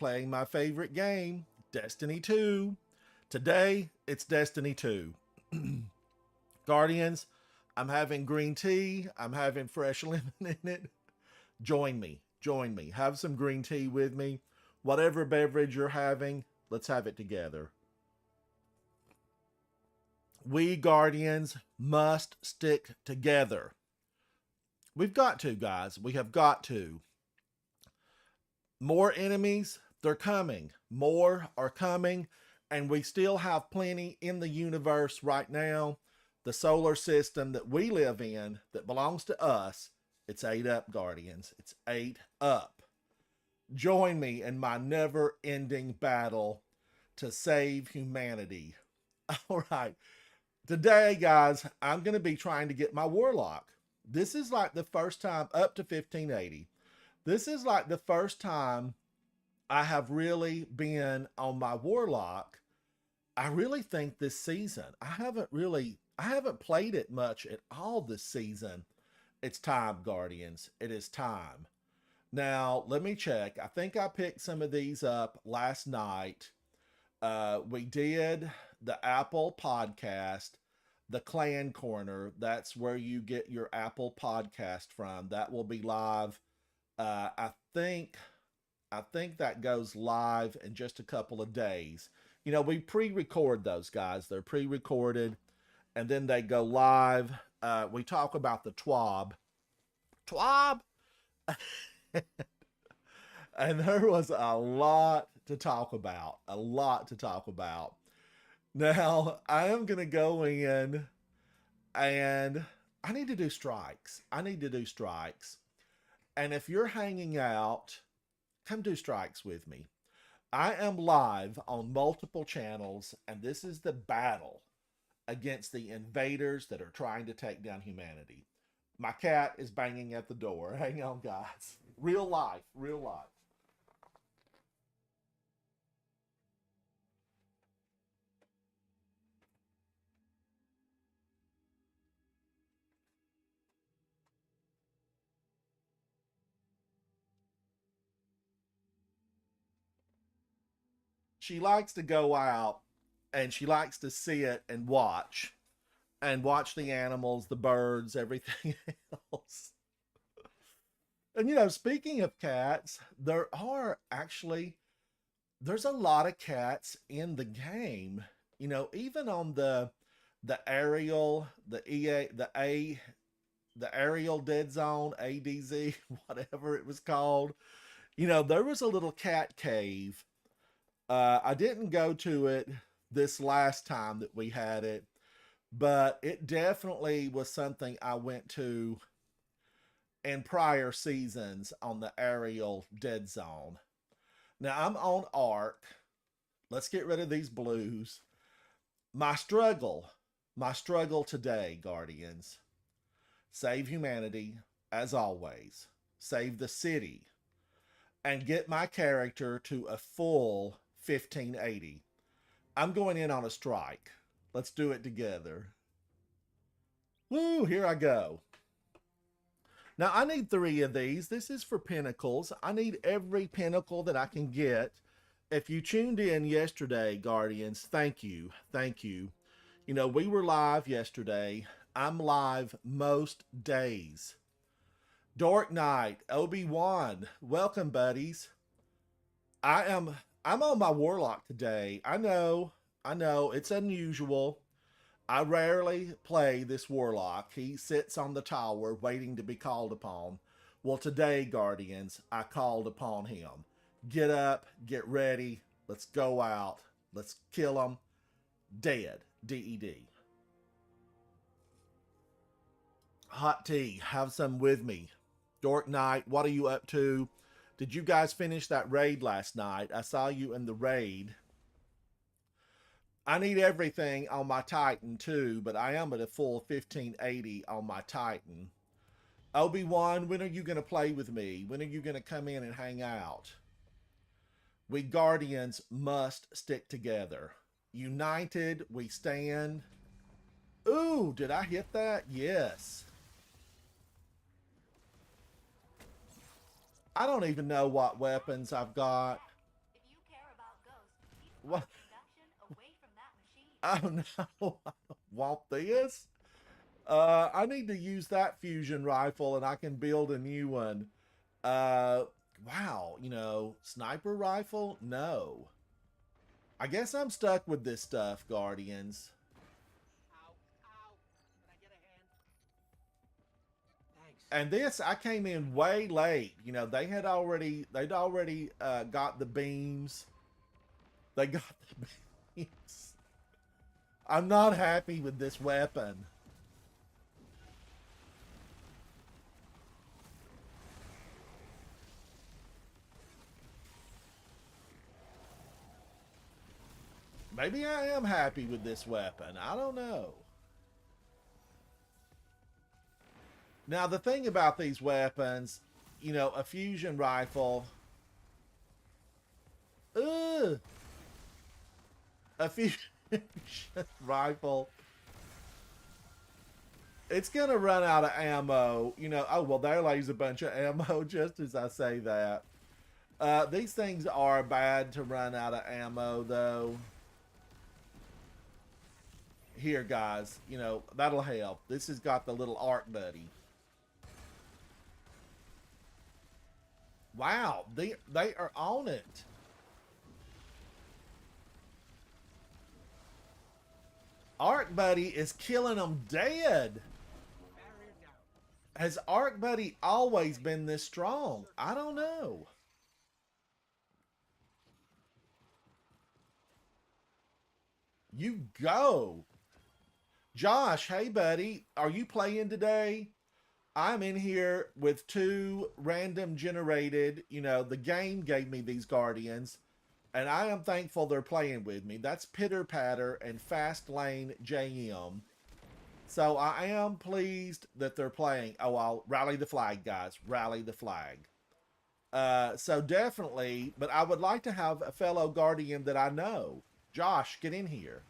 playing my favorite game, Destiny 2. Today, it's Destiny 2. Guardians, I'm having green tea. I'm having fresh lemon in it. Join me. Join me. Have some green tea with me. Whatever beverage you're having, let's have it together. We Guardians must stick together. We've got to, guys. We have got to. More enemies, they're coming. More are coming. And we still have plenty in the universe right now. The solar system that we live in that belongs to us. It's 8 up, Guardians. It's 8 up. Join me in my never-ending battle to save humanity. All right. Today, guys, I'm going to be trying to get my Warlock. This is like the first time up to 1580. This is like the first time I have really been on my Warlock. I really think this season. I haven't played it much at all this season. It's time, Guardians. It is time. Now, let me check. I think I picked some of these up last night. We did the Apple podcast, the Clan Corner. That's where you get your Apple podcast from. That will be live. I think that goes live in just a couple of days. You know, we pre-record those, guys. They're pre-recorded, and then they go live. We talk about the TWAB. TWAB? And there was a lot to talk about. A lot to talk about. Now, I am going to go in, and I need to do strikes. I need to do strikes. And if you're hanging out, come do strikes with me. I am live on multiple channels, and this is the battle against the invaders that are trying to take down humanity. My cat is banging at the door. Hang on, guys. Real life, real life. She likes to go out and she likes to sit and watch the animals, the birds, everything else. And you know, speaking of cats, there's a lot of cats in the game. You know, even on the aerial, the EA, the aerial dead zone, ADZ, whatever it was called. You know, there was a little cat cave. I didn't go to it this last time that we had it, but it definitely was something I went to in prior seasons on the aerial dead zone. Now I'm on Arc. Let's get rid of these blues. My struggle today, Guardians. Save humanity, as always. Save the city. And get my character to a full 1580. I'm going in on a strike. Let's do it together. Woo, here I go. Now, I need 3 of these. This is for pinnacles. I need every pinnacle that I can get. If you tuned in yesterday, Guardians, thank you. Thank you. You know, we were live yesterday. I'm live most days. Dork Knight, Obi-Wan, welcome, buddies. I'm on my Warlock today. I know, it's unusual. I rarely play this Warlock. He sits on the tower waiting to be called upon. Well, today, Guardians, I called upon him. Get up, get ready, let's go out, let's kill him. Dead, D-E-D. Hot tea, have some with me. Dork Knight, what are you up to? Did you guys finish that raid last night? I saw you in the raid. I need everything on my Titan too, but I am at a full 1580 on my Titan. Obi-Wan, when are you going to play with me? When are you going to come in and hang out? We Guardians must stick together. United, we stand. Ooh, did I hit that? Yes. I don't even know what weapons I've got. What? Oh no, I don't want this. I need to use that fusion rifle and I can build a new one. Uh, wow, sniper rifle? No. I guess I'm stuck with this stuff, Guardians. Ow, ow. Can I get a hand? Thanks. And this, I came in way late. They'd already got the beams. They got the beams. I'm not happy with this weapon. Maybe I am happy with this weapon. I don't know. Now, the thing about these weapons, a fusion rifle. Ugh. A fusion rifle. It's going to run out of ammo. Oh, well, there lays a bunch of ammo just as I say that. These things are bad to run out of ammo, though. Here, guys, that'll help. This has got the little arc buddy. Wow, they are on it. Arc Buddy is killing them dead. Has Arc Buddy always been this strong? I don't know. You go. Josh, hey buddy, are you playing today? I'm in here with two random generated, the game gave me these Guardians, and I am thankful they're playing with me. That's Pitter Patter and Fast Lane JM. So I am pleased that they're playing. Oh, I'll rally the flag, guys. Rally the flag. So definitely, but I would like to have a fellow Guardian that I know. Josh, get in here.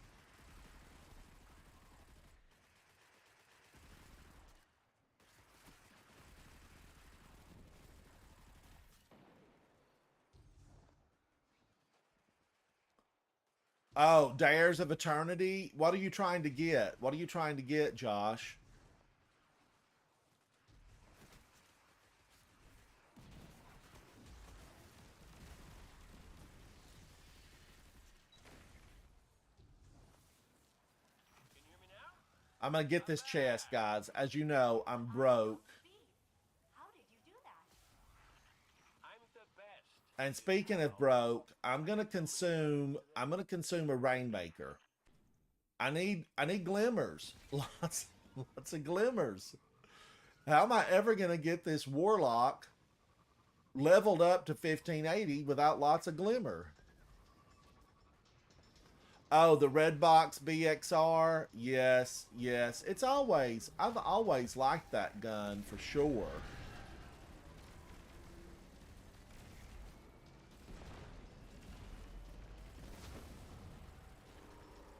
Oh, Dares of Eternity? What are you trying to get? What are you trying to get, Josh? Can you hear me now? I'm going to get this chest, guys. As you know, I'm broke. How did you do that? I'm the best. And speaking of broke, I'm going to consume a Rainmaker. I need glimmers. Lots of glimmers. How am I ever going to get this Warlock leveled up to 1580 without lots of glimmer? Oh, the red box BXR. Yes, yes. I've always liked that gun for sure.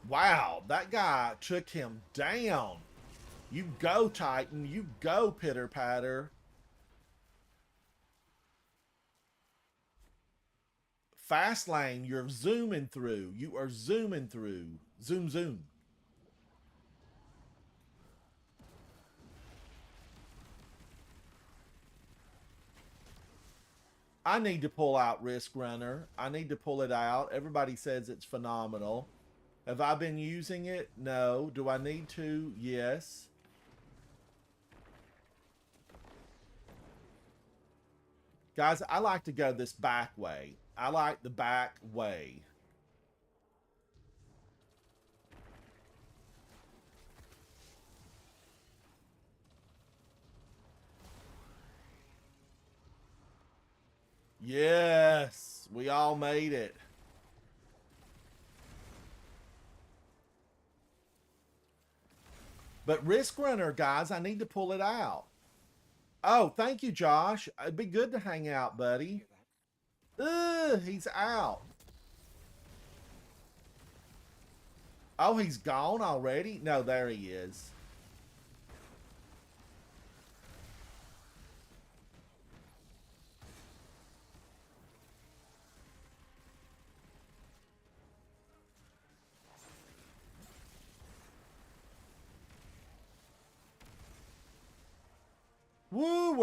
Wow, that guy took him down. You go, Titan. You go, Pitter Patter. Fast lane, you're zooming through. You are zooming through. Zoom, zoom. I need to pull out Risk Runner. I need to pull it out. Everybody says it's phenomenal. Have I been using it? No. Do I need to? Yes. Guys, I like to go this back way. I like the back way. Yes, we all made it. But Risk Runner, guys, I need to pull it out. Oh, thank you, Josh. It'd be good to hang out, buddy. Ugh, he's out. Oh, he's gone already? No, there he is.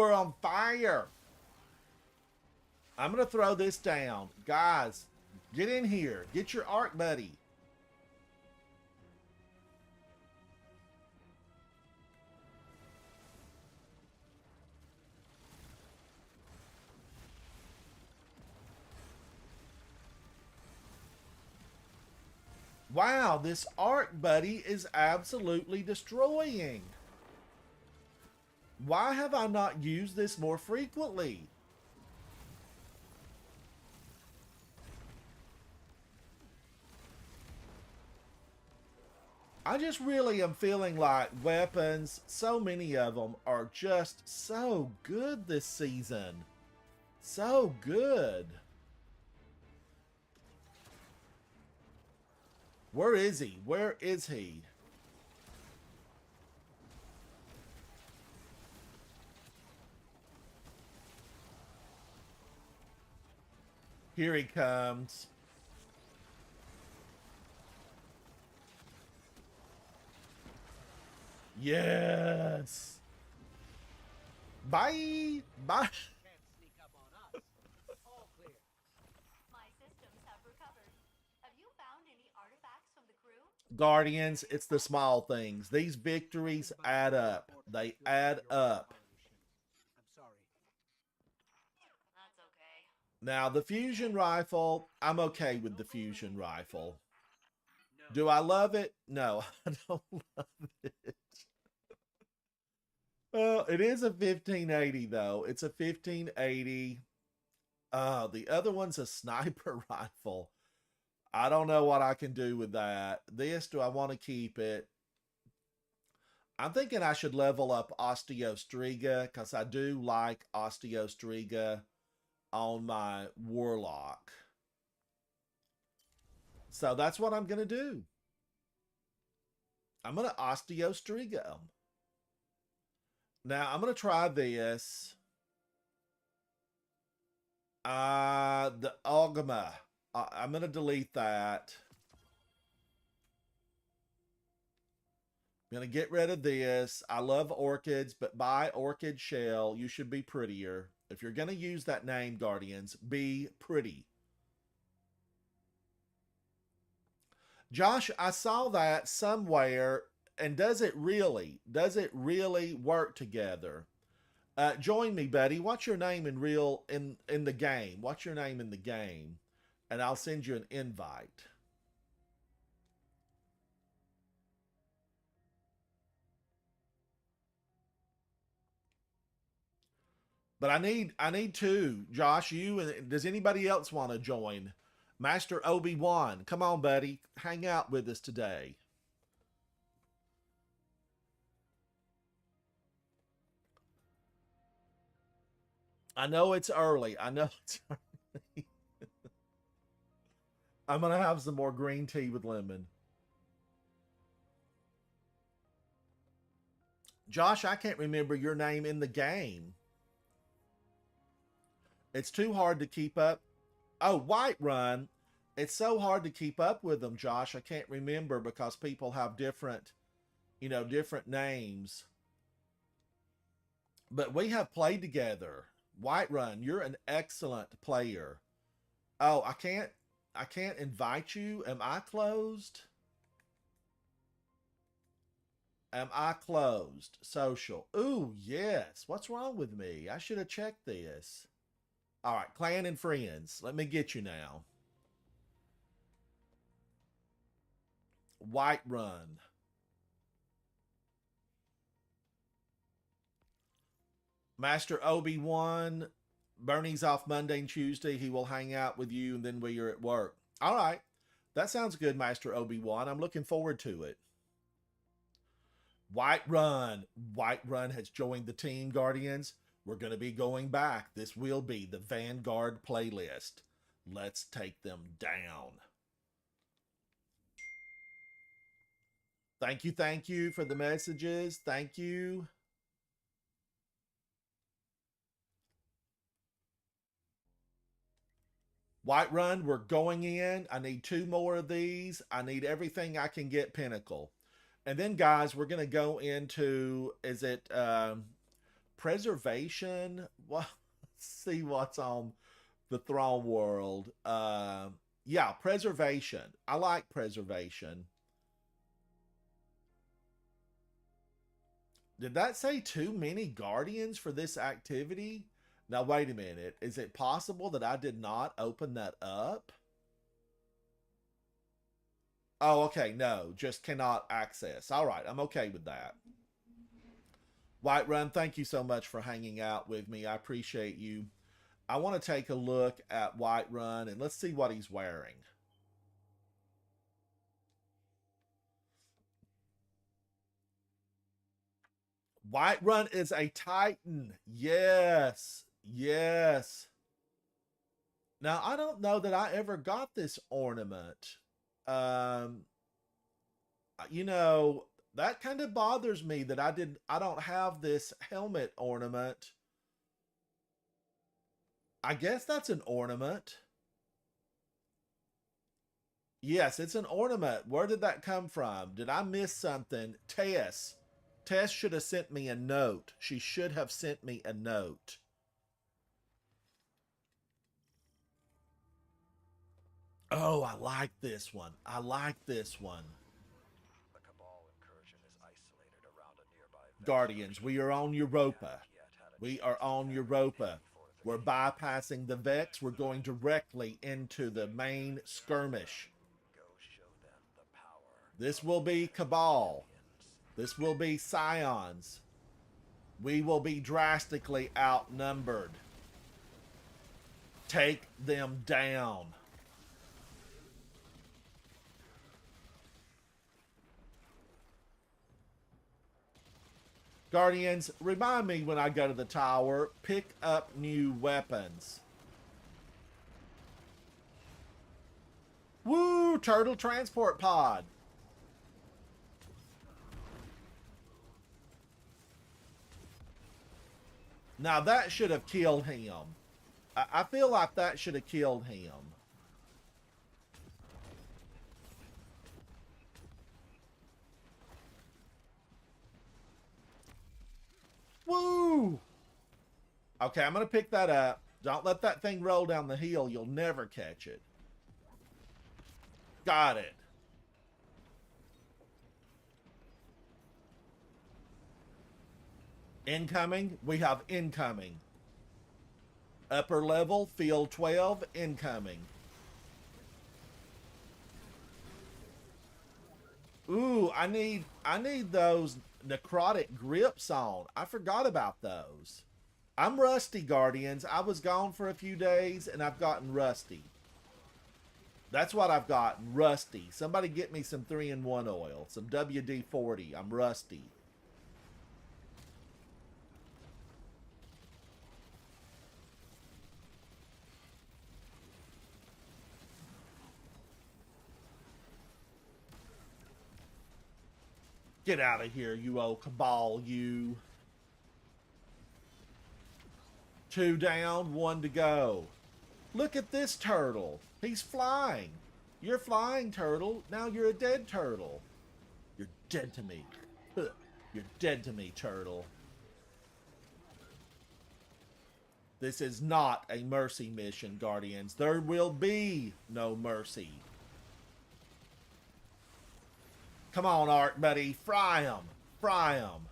we're on fire. I'm going to throw this down. Guys, get in here. Get your arc buddy. Wow, this arc buddy is absolutely destroying. Why have I not used this more frequently? I just really am feeling like weapons, so many of them are just so good this season. So good. Where is he? Where is he? Here he comes. Yes. Bye. Bye. Can't sneak up on us. All clear. My systems have recovered. Have you found any artifacts from the crew? Guardians, it's the small things. These victories add up. They add up. I'm sorry. That's okay. Now, the fusion rifle, I'm okay with the fusion rifle. No. Do I love it? No, I don't love it. Well, it is a 1580 though. It's a 1580. The other one's a sniper rifle. I don't know what I can do with that. This, do I want to keep it? I'm thinking I should level up Osteostriga because I do like Osteostriga on my Warlock. So that's what I'm going to do. I'm going to Osteostriga him. Now, I'm going to try this. The Ogma. I'm going to delete that. I'm going to get rid of this. I love orchids, but buy orchid shell. You should be prettier. If you're going to use that name, Guardians, be pretty. Josh, I saw that somewhere. And does it really work together? Join me, buddy. What's your name in the game? What's your name in the game? And I'll send you an invite. But I need two. Josh, you and does anybody else want to join? Master Obi-Wan, come on, buddy. Hang out with us today. I know it's early. I know it's early. I'm going to have some more green tea with lemon. Josh, I can't remember your name in the game. It's too hard to keep up. Oh, Whiterun. It's so hard to keep up with them, Josh. I can't remember because people have different names. But we have played together. Whiterun, you're an excellent player. Oh, I can't invite you. Am I closed? Am I closed? Social. Ooh, yes. What's wrong with me? I should have checked this. All right, clan and friends. Let me get you now. Whiterun. Master Obi-Wan, Bernie's off Monday and Tuesday. He will hang out with you, and then we are at work. All right. That sounds good, Master Obi-Wan. I'm looking forward to it. Whiterun. Whiterun has joined the team, Guardians. We're going to be going back. This will be the Vanguard playlist. Let's take them down. Thank you for the messages. Thank you. Whiterun, we're going in. I need 2 more of these. I need everything I can get Pinnacle. And then, guys, we're going to go into, is it preservation. Well, let's see what's on the throne world. Yeah, preservation. I like preservation. Did that say too many guardians for this activity? Now, wait a minute. Is it possible that I did not open that up? Oh, okay. No, just cannot access. All right. I'm okay with that. Whiterun, thank you so much for hanging out with me. I appreciate you. I want to take a look at Whiterun and let's see what he's wearing. Whiterun is a Titan. Yes. Yes. Now, I don't know that I ever got this ornament. You know, that kind of bothers me that I don't have this helmet ornament. I guess that's an ornament. Yes, it's an ornament. Where did that come from? Did I miss something? Tess should have sent me a note. She should have sent me a note. Oh, I like this one. I like this one. The Cabal incursion is isolated around a nearby Guardians, we are on Europa. We are on Europa. We're bypassing the Vex. We're going directly into the main skirmish. Go show them the power. This will be Cabal. This will be Scions. We will be drastically outnumbered. Take them down. Guardians, remind me when I go to the tower, pick up new weapons. Woo! Turtle transport pod. Now that should have killed him. I feel like that should have killed him. Woo! Okay, I'm going to pick that up. Don't let that thing roll down the hill. You'll never catch it. Got it. Incoming. We have incoming. Upper level, field 12, incoming. Ooh, I need those necrotic grips on. I forgot about those. I'm rusty, Guardians. I was gone for a few days and I've gotten rusty. That's what I've gotten, rusty. Somebody get me some 3-in-1 oil, some WD-40. I'm rusty. Get out of here, you old Cabal, you. 2 down, 1 to go. Look at this turtle. He's flying. You're flying, turtle. Now you're a dead turtle. You're dead to me. You're dead to me, turtle. This is not a mercy mission, Guardians. There will be no mercy. Come on, Ark buddy. Fry him. Fry him.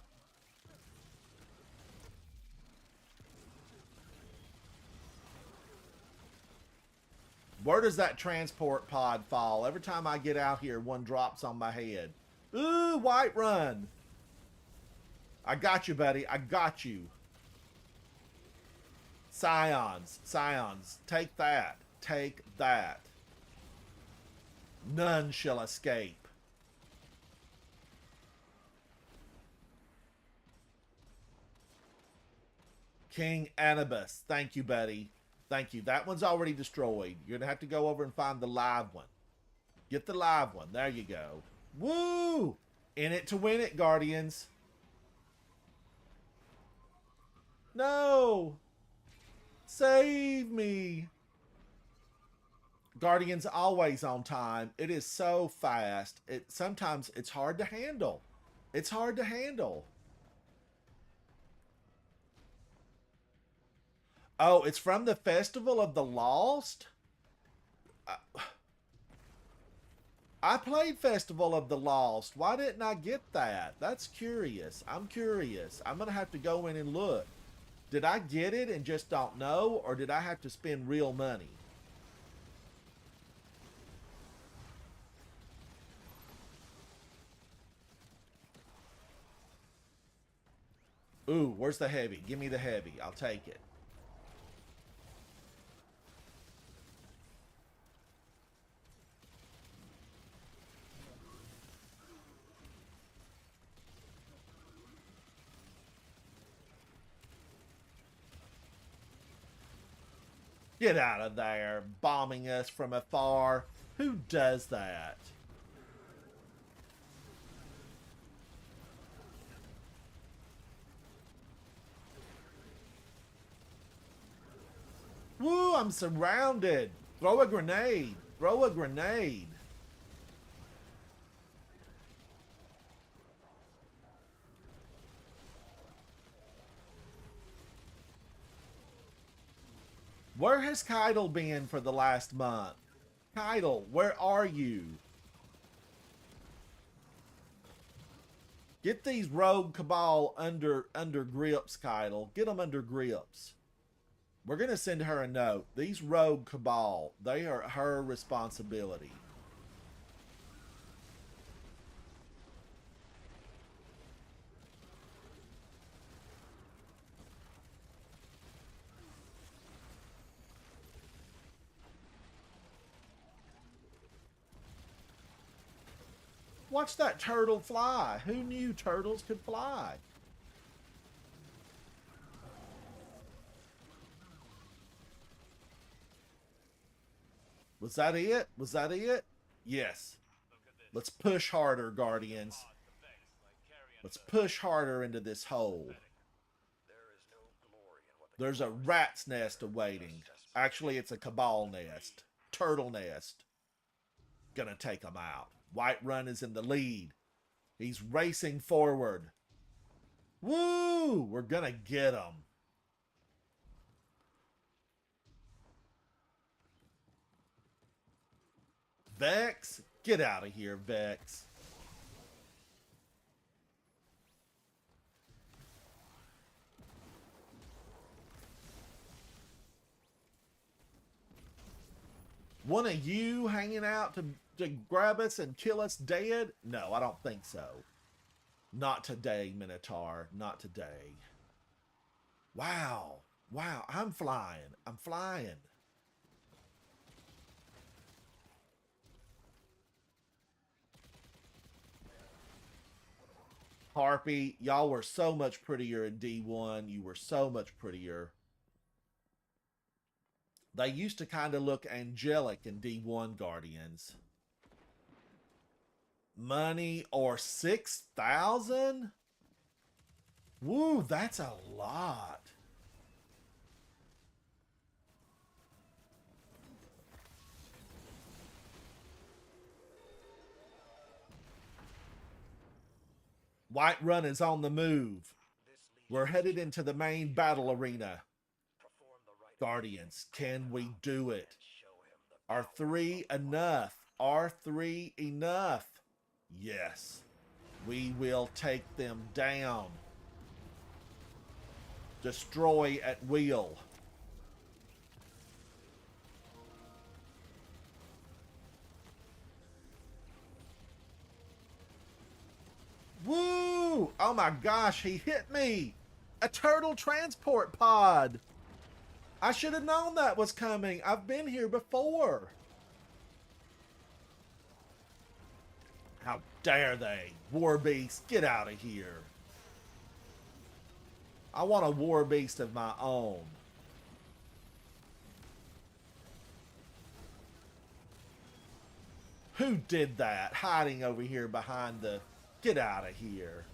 Where does that transport pod fall? Every time I get out here, one drops on my head. Ooh, Whiterun. I got you, buddy. I got you. Scions. Scions. Take that. Take that. None shall escape. King Anubis. Thank you, buddy. Thank you. That one's already destroyed. You're going to have to go over and find the live one. Get the live one. There you go. Woo! In it to win it, Guardians. No! Save me! Guardians always on time. It is so fast. Sometimes it's hard to handle. It's hard to handle. Oh, it's from the Festival of the Lost? I played Festival of the Lost. Why didn't I get that? That's curious. I'm curious. I'm going to have to go in and look. Did I get it and just don't know? Or did I have to spend real money? Ooh, where's the heavy? Give me the heavy. I'll take it. Get out of there, bombing us from afar. Who does that? Woo, I'm surrounded. Throw a grenade. Throw a grenade. Where has Keitel been for the last month? Keitel, where are you? Get these rogue cabal under grips, Keitel. Get them under grips. We're going to send her a note. These rogue cabal, they are her responsibility. Watch that turtle fly. Who knew turtles could fly? Was that it? Was that it? Yes. Let's push harder, Guardians. Let's push harder into this hole. There's a rat's nest awaiting. Actually, it's a cabal nest. Turtle nest. Gonna take them out. Whiterun is in the lead. He's racing forward. Woo! We're gonna get him. Vex, get out of here, Vex. One of you hanging out to grab us and kill us dead? No, I don't think so. Not today, Minotaur. Not today. Wow. Wow, I'm flying. I'm flying. Harpy, y'all were so much prettier in D1. You were so much prettier. They used to kind of look angelic in D1 Guardians. Money or 6,000? Woo, that's a lot. Whiterun is on the move. We're headed into the main battle arena. Guardians, can we do it? Are 3 enough? Are 3 enough? Yes. We will take them down. Destroy at will. Woo! Oh my gosh, he hit me! A turtle transport pod! I should have known that was coming. I've been here before. How dare they? War beast, get out of here. I want a war beast of my own. Who did that? Hiding over here behind the... Get out of here.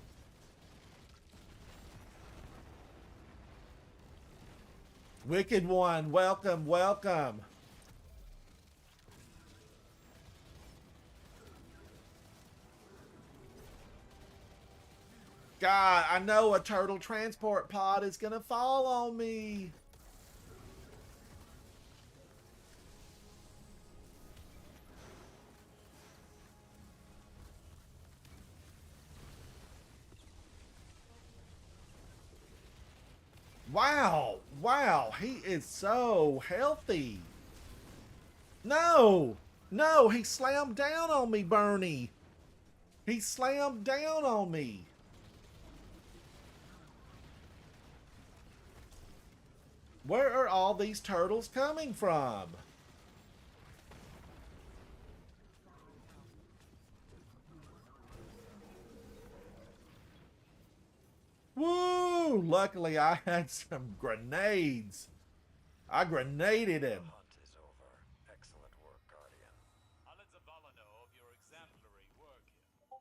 Wicked One, welcome, welcome. God, I know a turtle transport pod is gonna fall on me. Wow. Wow. He is so healthy. No. No, he slammed down on me, Bernie. He slammed down on me. Where are all these turtles coming from? Woo! Luckily, I had some grenades. I grenaded The him. hunt is over. Excellent work, Guardian. of your exemplary work here.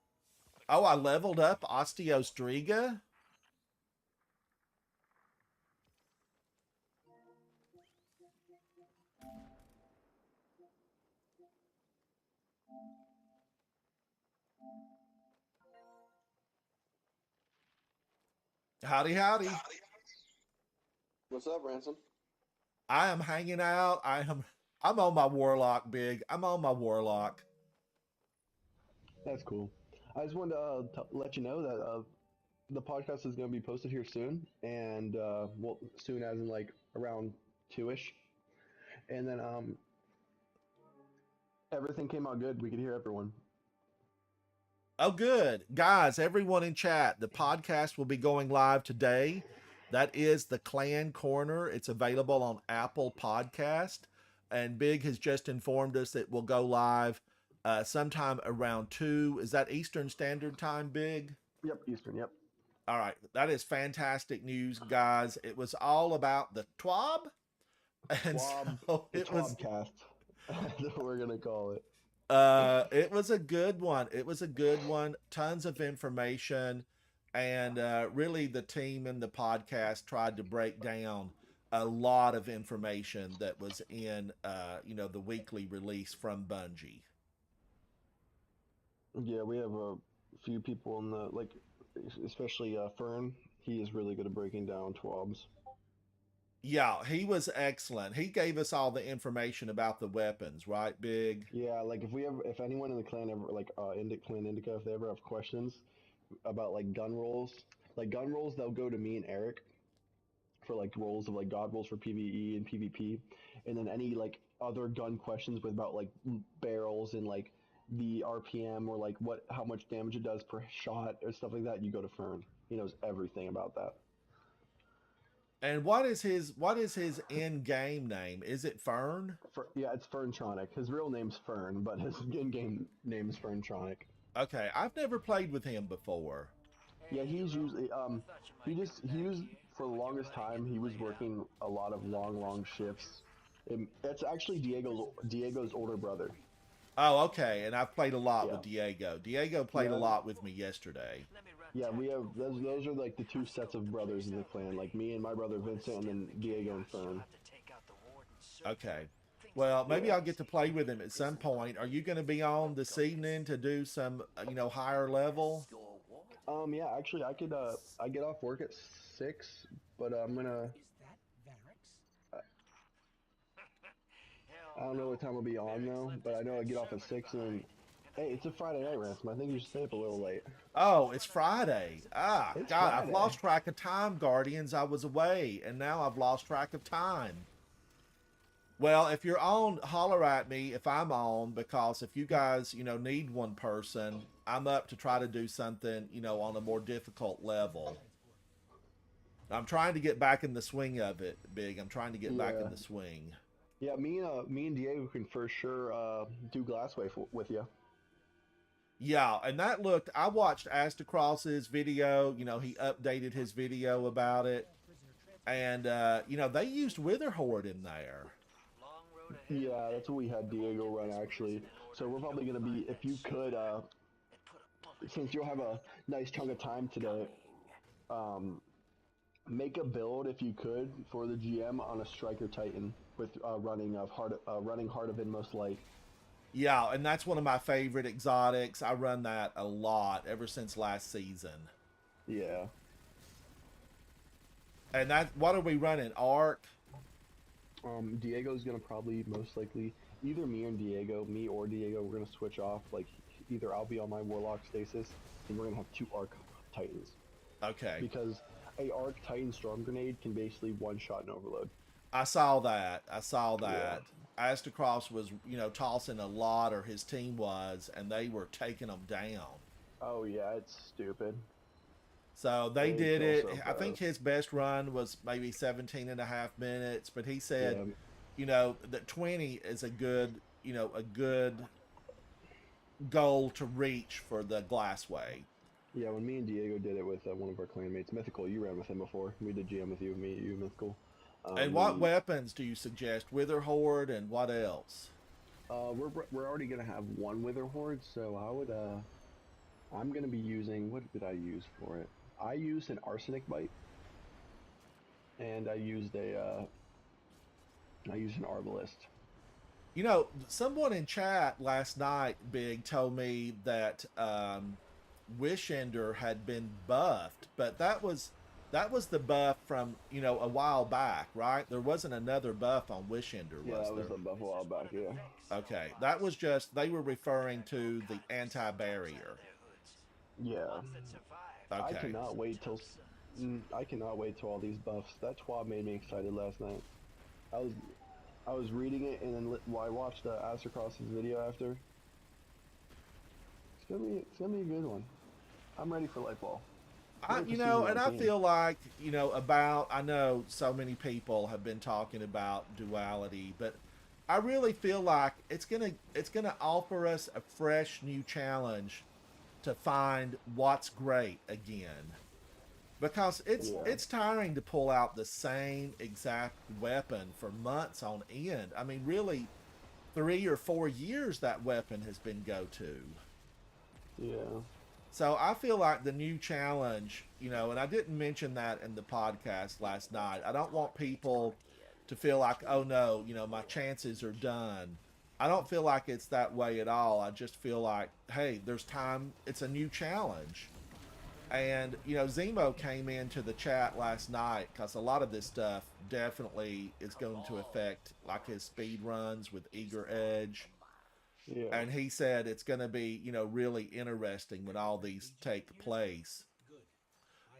Oh, I leveled up Osteostriga? Howdy, howdy. What's up, Ransom? I am hanging out. I'm on my Warlock, Big. I'm on my Warlock. That's cool. I just wanted to let you know that the podcast is going to be posted here soon, and well, soon as in like around 2ish, and then everything came out good. We could hear everyone. Oh, good. Guys, everyone in chat, the podcast will be going live today. That is the Clan Corner. It's available on Apple Podcast. And Big has just informed us it will go live sometime around 2. Is that Eastern Standard Time, Big? Yep, Eastern. Yep. All right. That is fantastic news, guys. It was all about the TWAB. And Twab, so the it was... Twabcast. That's what we're gonna call it. It was a good one. It was a good one. Tons of information, and really the team in the podcast tried to break down a lot of information that was in the weekly release from Bungie. Yeah, we have a few people in the like, especially Fern. He is really good at breaking down Twabs. Yeah, he was excellent. He gave us all the information about the weapons, right, Big? Yeah, like if anyone in the clan ever like Clan Indica, if they ever have questions about like gun rolls, they'll go to me and Eric for like rolls of like god rolls for PvE and PvP, and then any like other gun questions with about like barrels and like the RPM or like how much damage it does per shot or stuff like that, you go to Fern. He knows everything about that. And what is his in-game name? Is it Fern? Yeah, it's Ferntronic. His real name's Fern, but his in-game name's Ferntronic. Okay, I've never played with him before. Yeah, he's usually he was for the longest time he was working a lot of long shifts. That's actually Diego's older brother. Oh, okay. And I've played a lot Yeah. with Diego. Diego played a Yeah. lot with me yesterday. Yeah, we have those are like the two sets of brothers in the clan, like me and my brother Vincent, and then Diego and Fern. Okay. Well, maybe I'll get to play with him at some point. Are you going to be on this evening to do some, higher level? Yeah, actually, I could. I get off work at 6, but I'm gonna. I don't know what time I'll be on though, but I know I get off at 6 and then. Hey, it's a Friday night, Ransom. I think you should stay up a little late. Oh, it's Friday. It's God, I've Friday. lost track of time, Guardians. I was away, and now I've lost track of time. Well, if you're on, holler at me if I'm on, because if you guys, need one person, I'm up to try to do something, on a more difficult level. I'm trying to get back in the swing of it, Big. I'm trying to get back in the swing. Yeah, me and Diego can for sure do Glassway with you. Yeah, and that looked, I watched Astacross's video, he updated his video about it. And, they used Witherhoard in there. Yeah, that's what we had Diego run actually. So we're probably going to be, if you could, since you'll have a nice chunk of time today, make a build if you could for the GM on a Striker Titan with running Heart of Inmost Light. Yeah, and that's one of my favorite exotics. I run that a lot ever since last season. Yeah. And what are we running? Arc? Diego's gonna probably most likely either me or Diego, we're gonna switch off. Like either I'll be on my Warlock stasis, and we're gonna have 2 Arc Titans. Okay. Because a arc Titan storm grenade can basically one shot an overload. I saw that. I saw Yeah. that. Astacross was, tossing a lot, or his team was, and they were taking them down. Oh yeah, it's stupid. So they They did kill it. so I think fast. his best run was maybe 17 and a half minutes, but he said, Yeah, that 20 is a good goal to reach for the Glassway. yeah. When me and Diego did it with one of our clanmates, Mythical, you ran with him before. We did GM with you, me, you, Mythical. And what weapons do you suggest? Wither Horde and what else? We're already gonna have one Wither Horde, so I'm gonna be using, what did I use for it? I used an Arsenic Bite, and I used an Arbalist. Someone in chat last night, Big, told me that Wishender had been buffed, but that was the buff from a while back, right? There wasn't another buff on Wishender, Yeah, was that was there? the buff a while back. Yeah. Okay, that was just they were referring to the anti-barrier. Yeah. Okay, I cannot wait till all these buffs. That TWAB made me excited last night. I was I was reading it and then I watched Astrocross's video after. It's gonna be a good one. I'm ready for Lightball. I feel like I know so many people have been talking about duality, but I really feel like it's gonna offer us a fresh new challenge to find what's great again, because it's tiring to pull out the same exact weapon for months on end. I mean, really, 3 or 4 years that weapon has been go-to. Yeah. So I feel like the new challenge, and I didn't mention that in the podcast last night. I don't want people to feel like, oh no, my chances are done. I don't feel like it's that way at all. I just feel like, hey, there's time. It's a new challenge. And, Zemo came into the chat last night because a lot of this stuff definitely is going to affect like his speed runs with Eager Edge. Yeah. And he said it's going to be, really interesting when all these take place.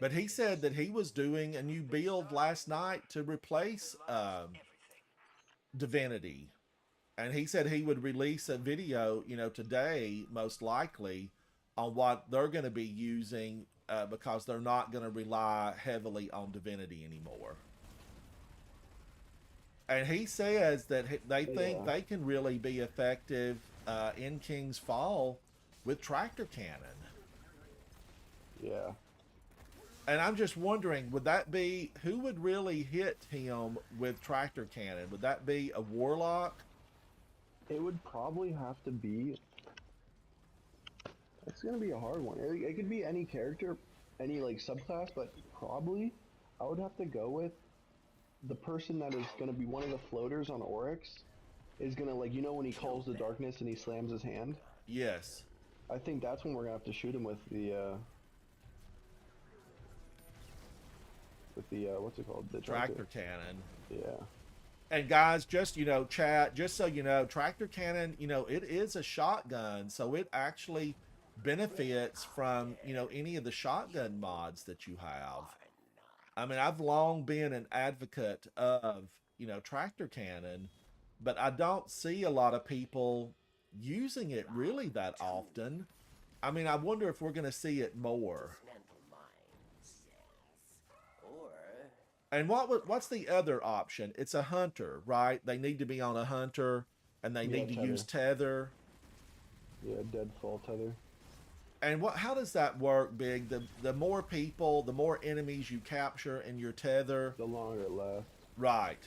But he said that he was doing a new build last night to replace Divinity. And he said he would release a video, today, most likely, on what they're going to be using because they're not going to rely heavily on Divinity anymore. And he says that they think they can really be effective in King's Fall with Tractor Cannon. Yeah. And I'm just wondering, who would really hit him with Tractor Cannon? Would that be a Warlock? It would probably have to be. It's gonna be a hard one. It could be any character, any like subclass, but probably I would have to go with the person that is gonna be one of the floaters on Oryx. Is gonna when he calls the darkness and he slams his hand. Yes. I think that's when we're gonna have to shoot him with the what's it called? The Tractor Cannon. Yeah. And guys, just chat, just so you know, Tractor Cannon, it is a shotgun, so it actually benefits from any of the shotgun mods that you have. I mean, I've long been an advocate of Tractor Cannon, but I don't see a lot of people using it really that often. I mean, I wonder if we're going to see it more. And what's the other option? It's a hunter, right? They need to be on a hunter, and they need to use tether. Yeah, deadfall tether. And how does that work, Big? The more people, the more enemies you capture in your tether, the longer it lasts. Right.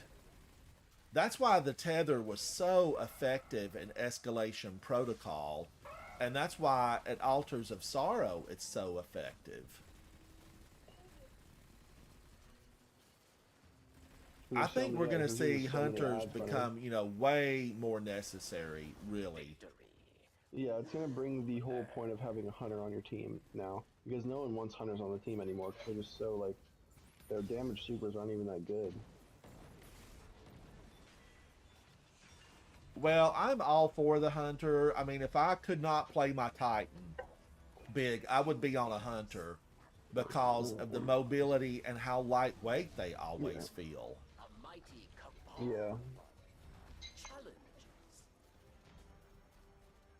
That's why the tether was so effective in Escalation Protocol, and that's why at Altars of Sorrow it's so effective. I think we're going to see hunters become, way more necessary, really. Yeah, it's going to bring the whole point of having a hunter on your team now, because no one wants hunters on the team anymore because they're just so their damage supers aren't even that good. Well, I'm all for the hunter. I mean, if I could not play my Titan, Big, I would be on a hunter. because of the mobility and how lightweight they always Yeah. feel. A mighty cabal Yeah. challenges.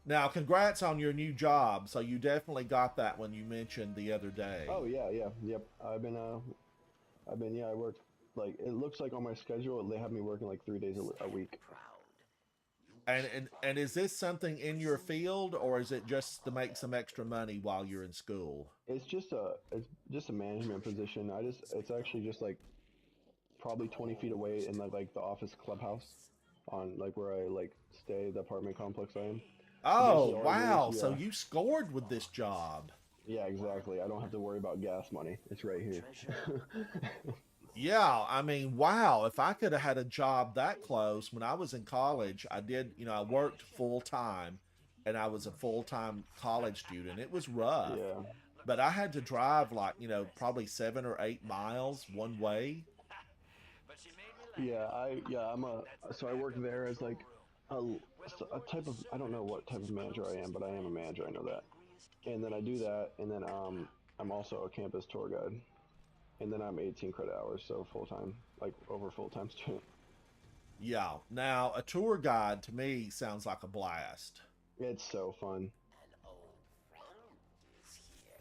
Now, congrats on your new job. So you definitely got that one you mentioned the other day. Oh yeah, yeah, yep. Yeah, I work like it looks like on my schedule they have me working like 3 days a week. Proud. And is this something in your field, or is it just to make some extra money while you're in school? It's just a management position. It's actually just like probably 20 feet away in like the office clubhouse on like where I like stay, the apartment complex I am. So basically Oh, all it wow. is, So yeah. you scored with this job. Yeah, exactly. I don't have to worry about gas money. It's right here. Yeah, I mean, wow. If I could have had a job that close when I was in college, I did, I worked full time and I was a full time college student. It was rough, Yeah. but I had to drive like, probably 7 or 8 miles one way. But she made me laugh. So I work there as like a, a type of, I don't know what type of manager I am, but I am a manager. I know that. And then I do that, and then I'm also a campus tour guide, and then I'm 18 credit hours, so full time, like over full time student. Yeah. Now, a tour guide to me sounds like a blast. It's so fun. An old friend is here.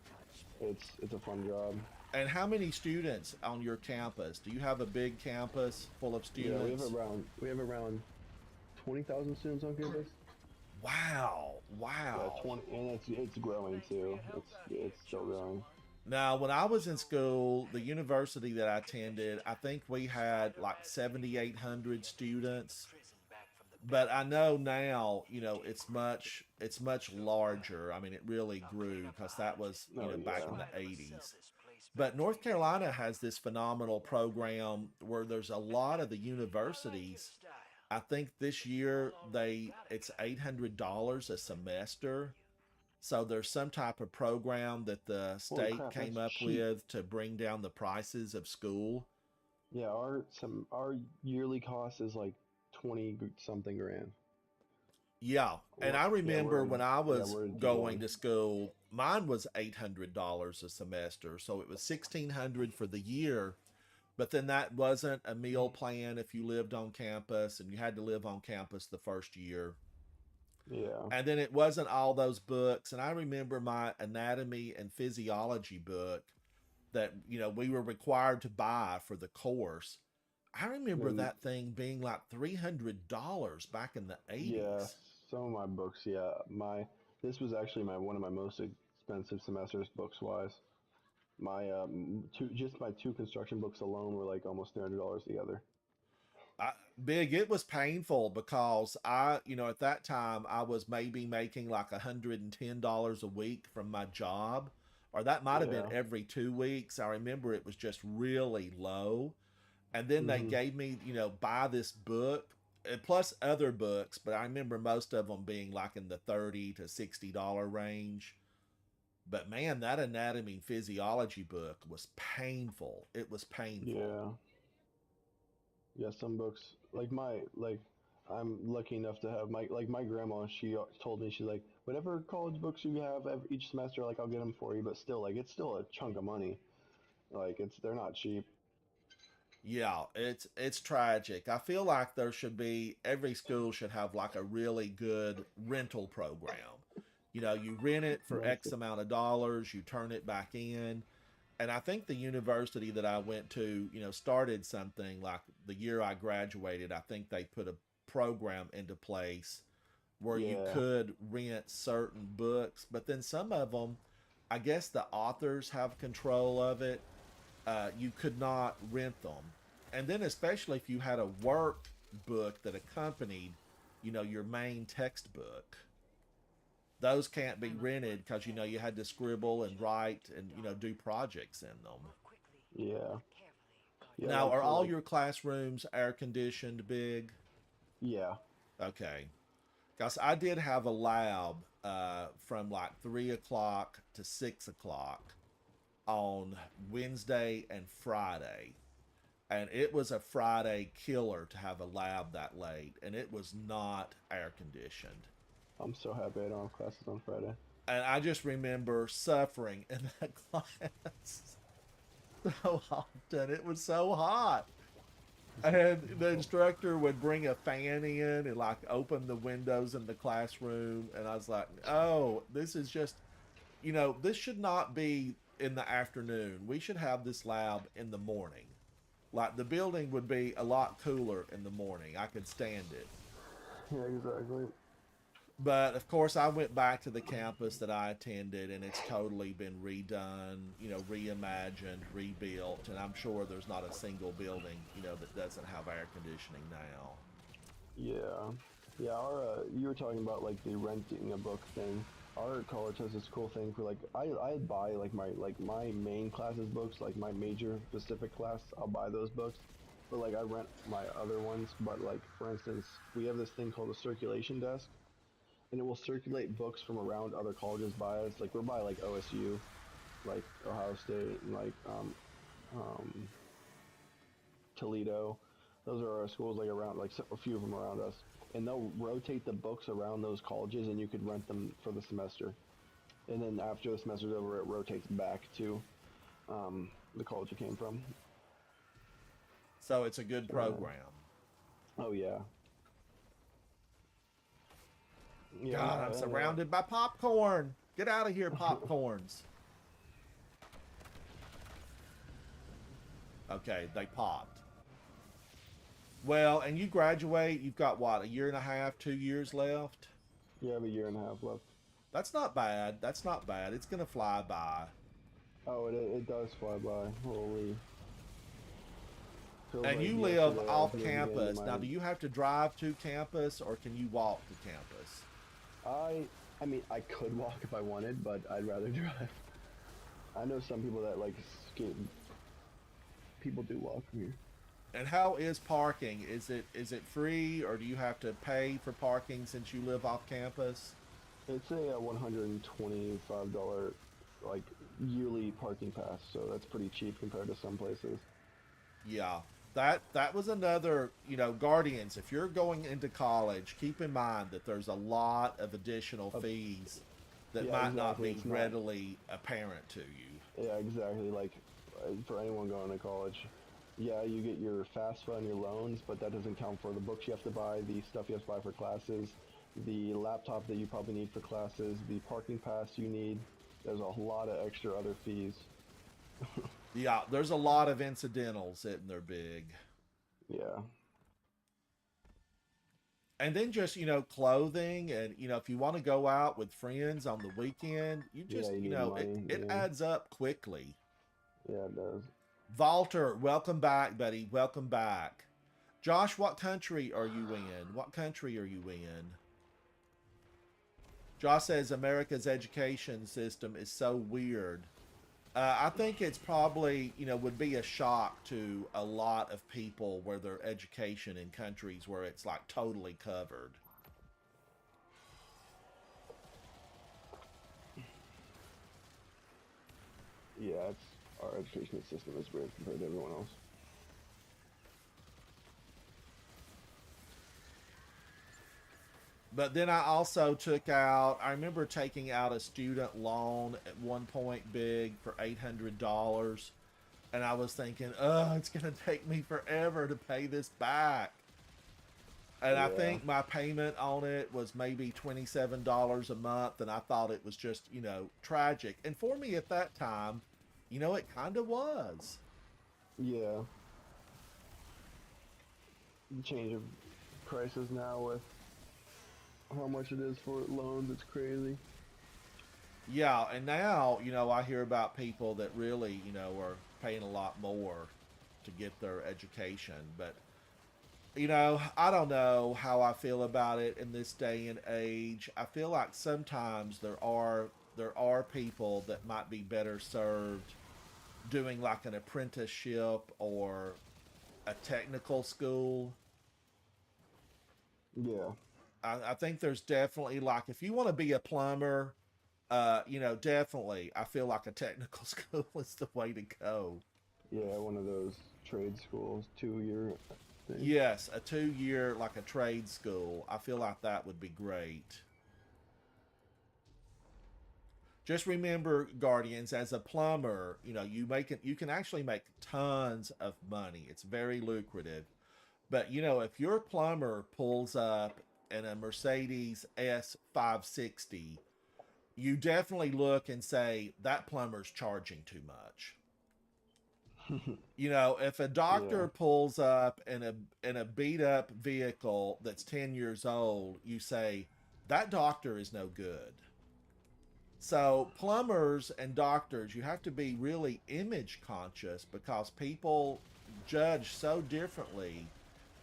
Touch me. It's a fun job. And how many students on your campus? Do you have a big campus full of Yeah, students? we have around 20,000 students on campus. Wow. Yeah, Wow. 20, and it's growing too. It's still growing. Now, when I was in school, the university that I attended, I think we had like 7,800 students. But I know now, it's much larger. I mean, it really grew because that was, Oh back yeah. in the 80s. But North Carolina has this phenomenal program where there's a lot of the universities. I think this year it's $800 a semester. So there's some type of program that the Holy state crap, came that's up cheap. with to bring down the prices of school. Yeah, our yearly cost is like 20 something grand. Yeah, and I Yeah, remember when I was we're in going Dublin. to school, mine was $800 a semester, so it was 1,600 for the year. But then that wasn't a meal plan if you lived on campus, and you had to live on campus the first year. Yeah. And then it wasn't all those books. And I remember my anatomy and physiology book that we were required to buy for the course. I remember No, that thing being like $300 back in the yeah, 80s. some of my books, yeah. This was actually my one of my most expensive semesters books wise. My two construction books alone were like almost $300 together. I, Big, it was painful because at that time I was maybe making like $110 a week from my job, or that might have been Yeah. every 2 weeks. I remember it was just really low. And then they Mhm. gave me, buy this book and plus other books, but I remember most of them being like in the $30 to $60 range. But man, that anatomy and physiology book was painful. It was painful. Yeah. Yeah, some books like I'm lucky enough to have my grandma. She told me she's like whatever college books you have each semester, like I'll get them for you. But still, like it's still a chunk of money. Like they're not cheap. Yeah, it's tragic. I feel like there should be every school should have like a really good rental program. You rent it for That's X amount of dollars, you turn it back in. And I think the university that I went to, started something like the year I graduated. I think they put a program into place where you Yeah. could rent certain books, but then some of them, I guess the authors have control of it. You could not rent them. And then, especially if you had a work book that accompanied, your main textbook, those can't be rented because, you had to scribble and write and, do projects in them. Yeah. Yeah. Now, Like are for all like your classrooms air conditioned, Big? yeah. Okay. Because I did have a lab from like 3 o'clock to 6 o'clock on Wednesday and Friday. And it was a Friday killer to have a lab that late, and it was not air conditioned. I'm so happy I don't have classes on Friday. And I just remember suffering in that class so often. It was so hot. And the instructor would bring a fan in and like open the windows in the classroom. And I was like, oh, this is just, this should not be in the afternoon. We should have this lab in the morning. Like the building would be a lot cooler in the morning. I could stand it. Yeah, exactly. But of course, I went back to the campus that I attended, and it's totally been redone, reimagined, rebuilt, and I'm sure there's not a single building, that doesn't have air conditioning now. Yeah, yeah. You were talking about like the renting a book thing. Our college has this cool thing for like I buy like my main classes books, like my major specific class. I'll buy those books, but like I rent my other ones. But like for instance, we have this thing called a circulation desk, and it will circulate books from around other colleges by us. Like we're by like OSU, like Ohio State, and like Toledo. Those are our schools like around like a few of them around us, and they'll rotate the books around those colleges, and you could rent them for the semester. And then after the semester's over, it rotates back to the college you came from. So it's a good program. Oh yeah. Yeah, God, I'm surrounded by popcorn. Get out of here, popcorns. Okay, they popped. Well, and you graduate, you've got what, a year and a half, 2 years left? You have a year and a half left. That's not bad. That's not bad. It's going to fly by. Oh, it does fly by. Holy. Feels And like you live yesterday I off was living campus. in Now, do you have to drive to campus or can you walk to campus? I mean, I could walk if I wanted, but I'd rather drive. I know some people that like skate. People do walk from here. And how is parking? Is it free or do you have to pay for parking since you live off campus? It's a $125 like yearly parking pass, so that's pretty cheap compared to some places. Yeah. That was another, Guardians, if you're going into college, keep in mind that there's a lot of additional fees that Yeah, might not exactly. be It's not- readily apparent to you. Yeah, exactly. Like for anyone going to college, yeah, you get your FAFSA and your loans, but that doesn't count for the books you have to buy, the stuff you have to buy for classes, the laptop that you probably need for classes, the parking pass you need. There's a lot of extra other fees. Yeah, there's a lot of incidentals and they're big. Yeah. And then just, clothing and, if you want to go out with friends on the weekend, you just, Yeah, you need money, it yeah. adds up quickly. Yeah, it does. Walter, welcome back, buddy. Welcome back. Josh, what country are you in? What country are you in? Josh says America's education system is so weird. I think it's probably, would be a shock to a lot of people where their education in countries where it's like totally covered. Yeah, our education system is weird compared to everyone else. But then I also I remember taking out a student loan at one point big for $800. And I was thinking, oh, it's going to take me forever to pay this back. And I Yeah. think my payment on it was maybe $27 a month. And I thought it was just, tragic. And for me at that time, it kind of was. Yeah. The change of prices now with how much it is for loans, it's crazy. Yeah, and now, I hear about people that really, are paying a lot more to get their education. But, I don't know how I feel about it in this day and age. I feel like sometimes there are people that might be better served doing like an apprenticeship or a technical school. Yeah. I think there's definitely like, if you want to be a plumber, definitely, I feel like a technical school is the way to go. Yeah, one of those trade schools, 2-year thing. Yes, a 2-year, like a trade school. I feel like that would be great. just remember, Guardians, as a plumber, you know, you can actually make tons of money. It's very lucrative. But you know, if your plumber pulls up in a Mercedes S560, you definitely look and say that plumber's charging too much. You know, if a Yeah. doctor pulls up in a beat up vehicle that's 10 years old, you say that doctor is no good. So, plumbers and doctors, you have to be really image conscious because people judge so differently.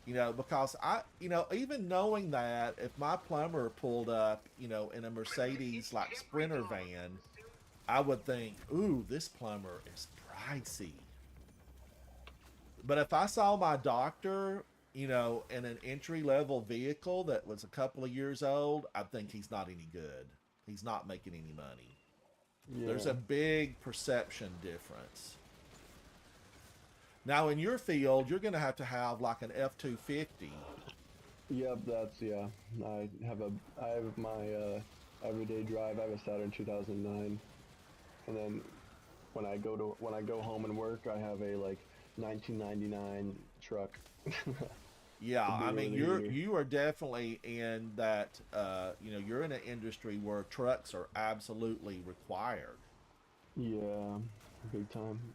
You know, because you know, even knowing that if my plumber pulled up, you know, in a Mercedes like Sprinter van, I would think, ooh, this plumber is pricey. But if I saw my doctor, you know, in an entry level vehicle that was a couple of years old, I'd think he's not any good. He's not making any money. There's Yeah. a big perception difference. Now, in your field, you're going to have like an F-250. Yep, that's yeah. I have my everyday drive. I have a Saturn 2009, and then when I go home and work, I have a like 1999 truck. Yeah, The I bigger mean, the heater. you are definitely in that. You know, you're in an industry where trucks are absolutely required. Yeah, big time.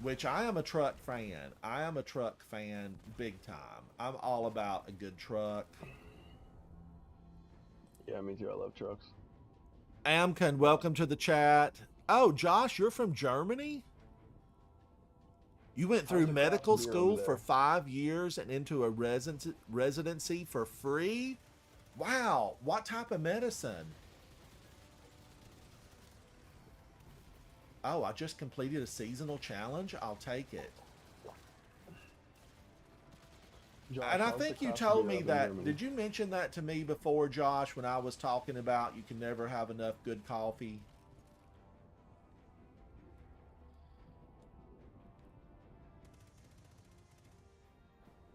Which I am a truck fan. I am a truck fan big time. I'm all about a good truck. Yeah, me too. I love trucks. Amkin, welcome to the chat. Oh, Josh, you're from Germany? You went How's through the craft medical beer over school for there? 5 years and into a residency for free? Wow, what type of medicine? Oh, I just completed a seasonal challenge. I'll take it. Josh, And I how's the think you craft told beer me up in that. Germany? Did you mention that to me before, Josh, when I was talking about you can never have enough good coffee?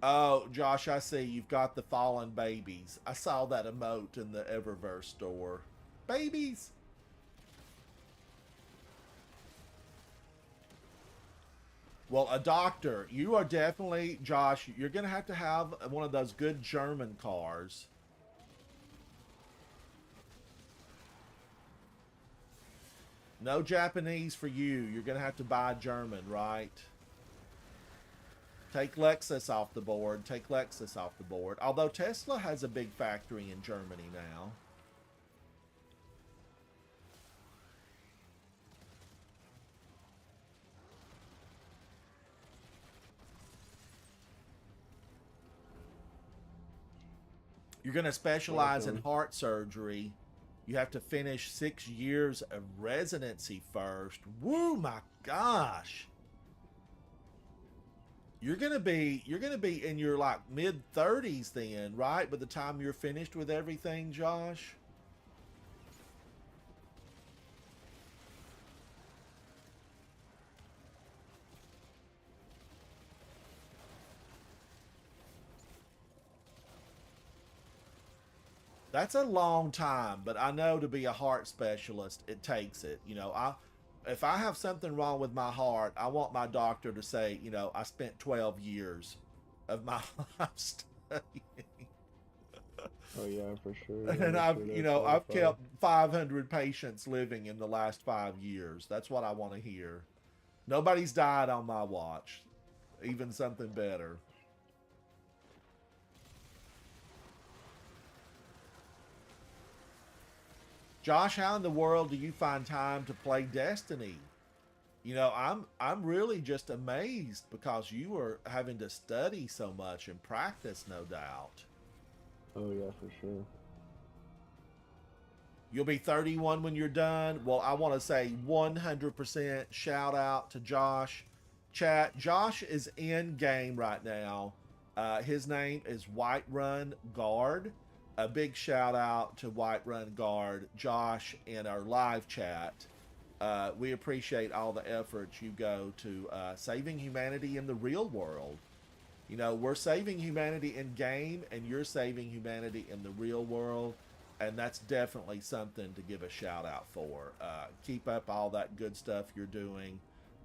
Oh, Josh, I see you've got the fallen babies. I saw that emote in the Eververse store. Babies. Well, a doctor. You are definitely, Josh, you're going to have one of those good German cars. No Japanese for you. You're going to have to buy German, right? Take Lexus off the board. Take Lexus off the board. Although Tesla has a big factory in Germany now. You're going to specialize in Awesome. heart surgery. You have to finish 6 years of residency first. Woo, my gosh. You're gonna be in your like mid 30s then, right? By the time you're finished with everything, Josh. That's a long time, but I know to be a heart specialist, it takes it. You know, I if I have something wrong with my heart, I want my doctor to say, you know, I spent 12 years of my life studying. Oh yeah, for sure. Yeah, And make I've, sure you to know, I've qualify. kept 500 patients living in the last 5 years. That's what I want to hear. Nobody's died on my watch. Even something better. Josh, how in the world do you find time to play Destiny? You know, I'm really just amazed because you are having to study so much and practice, no doubt. Oh yeah, for sure. You'll be 31 when you're done. Well, I want to say 100% shout out to Josh. Chat, Josh is in game right now. His name is Whiterun Guard. A big shout out to Whiterun Guard, Josh, in our live chat. We appreciate all the efforts you go to saving humanity in the real world. You know, we're saving humanity in game, and you're saving humanity in the real world. and that's definitely something to give a shout out for. Keep up all that good stuff you're doing,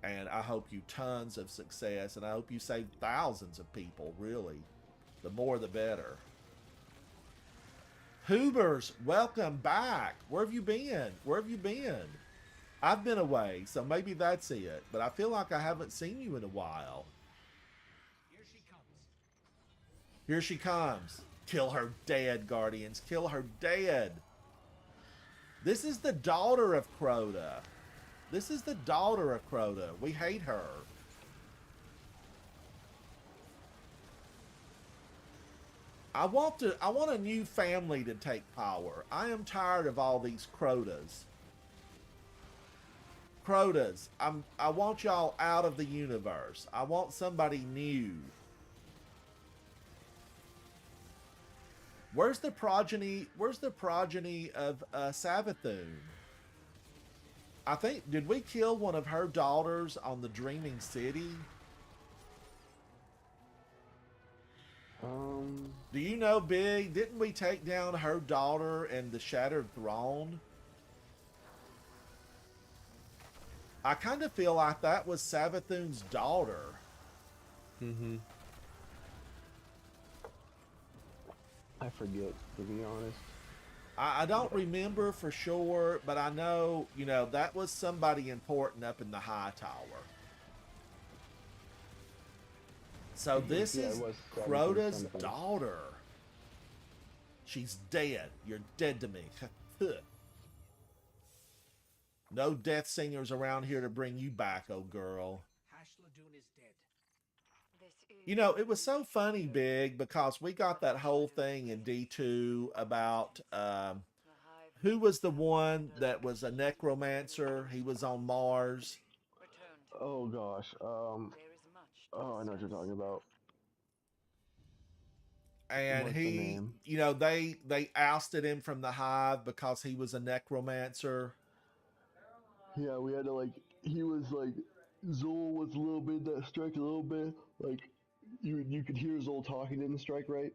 and I hope you tons of success, and I hope you save thousands of people. Really, the more the better. Hoobers, welcome back. Where have you been? Where have you been? I've been away, so maybe that's it, but I feel like I haven't seen you in a while. Here she comes. Here she comes. Kill her dead, Guardians. Kill her dead. This is the daughter of Crota. This is the daughter of Crota. We hate her. I want a new family to take power. I am tired of all these Crotas. Crotas, I want y'all out of the universe. I want somebody new. Where's the progeny? Where's the progeny of Savathun? I think, did we kill one of her daughters on the Dreaming City? Do you know, Big? Didn't we take down her daughter and the Shattered Throne? I kind of feel like that was Savathun's daughter. Mm-hmm. I forget, to be honest. I don't remember for sure, but I know, you know, that was somebody important up in the high tower. So this Yeah, it is was Crota's something. daughter. She's dead. You're dead to me. No death singers around here to bring you back, oh girl. Hashladoon is dead. You know, it was so funny, Big, because we got that whole thing in D2 about who was the one that was a necromancer. He was on Mars. Oh gosh. Oh, I know what you're talking about. And What's the he, name? you know, they ousted him from the hive because he was a necromancer. Yeah, we had to like. He was like. Zol was a little bit that strike a little bit like. You could hear Zol talking in the strike, right?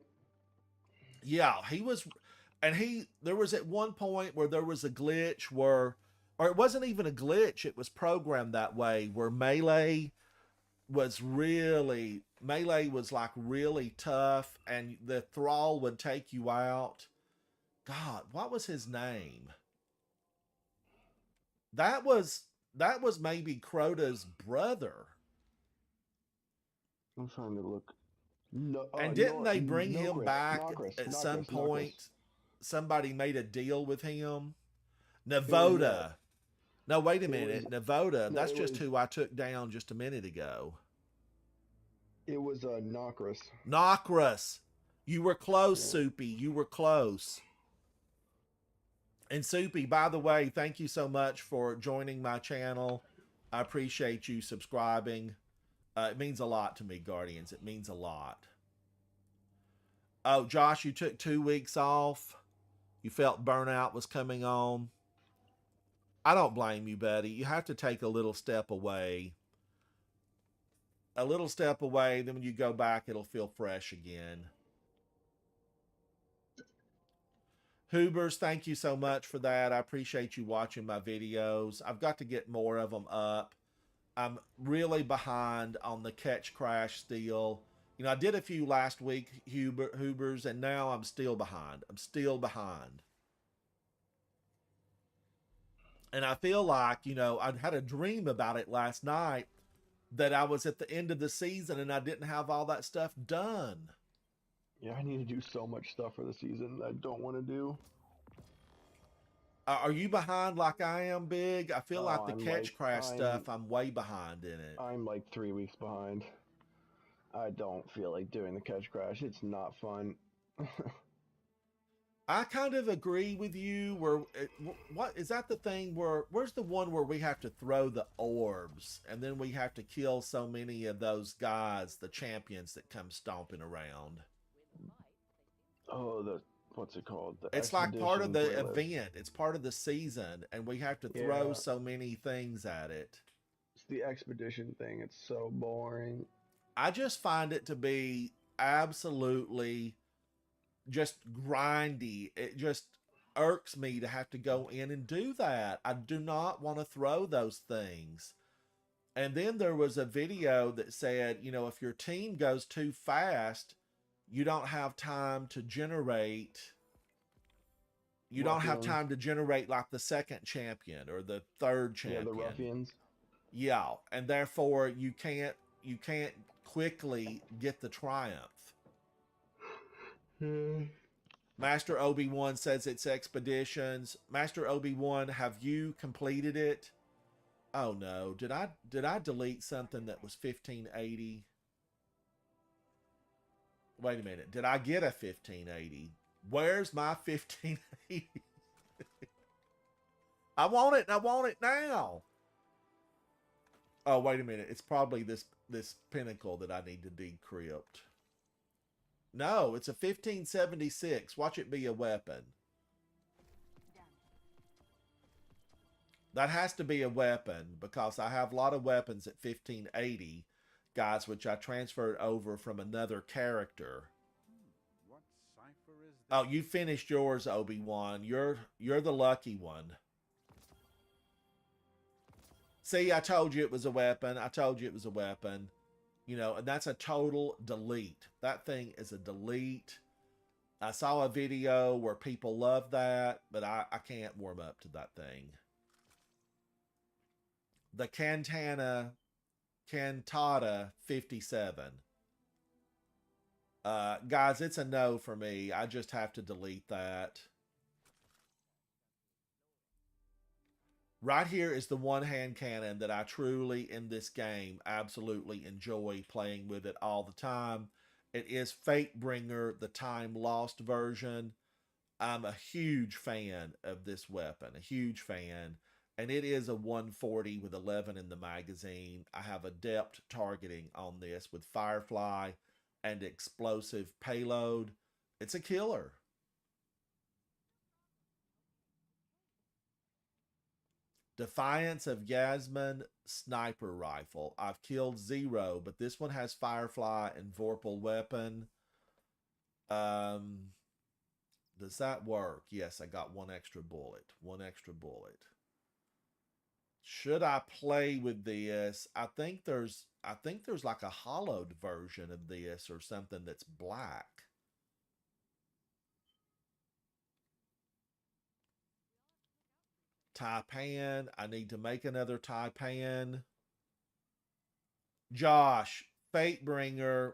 Yeah, he was, and there was at one point where there was a glitch where, or it wasn't even a glitch, it was programmed that way, where melee was like really tough, and the thrall would take you out. God, what was his name? That was maybe Crota's brother. I'm trying to look. No, And you didn't know they what? bring him Nokris, back Nokris, at Nokris, some Nokris. point? Somebody made a deal with him. was, Navoda. No, wait a it minute. was- Navoda. no, That's it just was- who I took down just a minute ago. It was Nokris. Nokris. You were close, Yeah. Soupy. You were close. And Soupy, by the way, thank you so much for joining my channel. I appreciate you subscribing. It means a lot to me, Guardians. It means a lot. Oh, Josh, you took 2 weeks off. You felt burnout was coming on. I don't blame you, buddy. You have to take a little step away. A little step away, then when you go back, it'll feel fresh again. Hoobers, thank you so much for that. I appreciate you watching my videos. I've got to get more of them up. I'm really behind on the catch crash still. You know, I did a few last week, Hoobers, and now I'm still behind. I'm still behind. And I feel like, you know, I had a dream about it last night that I was at the end of the season and I didn't have all that stuff done. Yeah, I need to do so much stuff for the season that I don't want to do. Are you behind like I am, Big? I feel like the I'm catch like- crash I'm- stuff, I'm way behind in it. I'm like 3 weeks behind. I don't feel like doing the catch crash. It's not fun. I kind of agree with you. Where what is that the thing where where's the one where we have to throw the orbs and then we have to kill so many of those guys, the champions that come stomping around? Oh, what's it called? The It's like part of the Expedition playlist. event. It's part of the season, and we have to throw Yeah. so many things at it. It's the expedition thing. It's so boring. I just find it to be absolutely just grindy. It just irks me to have to go in and do that. I do not want to throw those things. And then there was a video that said, you know, if your team goes too fast, you don't have time to generate. You don't have Ruffians. time to generate like the second champion or the third champion. Yeah, the ruffians. Yeah, and therefore you can't quickly get the triumph. Master Obi-Wan says it's expeditions. Master Obi-Wan, have you completed it? Oh no, did I delete something that was 1580? Wait a minute, did I get a 1580? Where's my 1580? I want it and I want it now. Oh, wait a minute. It's probably this pinnacle that I need to decrypt. No, it's a 1576. Watch it be a weapon. That has to be a weapon because I have a lot of weapons at 1580, guys, which I transferred over from another character. What cipher is this? Oh, you finished yours, Obi-Wan. You're the lucky one. See, I told you it was a weapon. I told you it was a weapon. You know, and that's a total delete. That thing is a delete. I saw a video where people love that, but I can't warm up to that thing. The Cantata 57. Guys, it's a no for me. I just have to delete that. Right here is the one-hand cannon that I truly, in this game, absolutely enjoy playing with it all the time. It is Fatebringer, the Time Lost version. I'm a huge fan of this weapon, a huge fan. And it is a 140 with 11 in the magazine. I have adept targeting on this with Firefly and explosive payload. It's a killer. Defiance of Yasmin sniper rifle. I've killed 0, but this one has Firefly and Vorpal weapon. Does that work? Yes, I got one extra bullet. One extra bullet. Should I play with this? I think there's like a hollowed version of this or something that's black. Taipan. I need to make another Taipan. Josh, Fatebringer.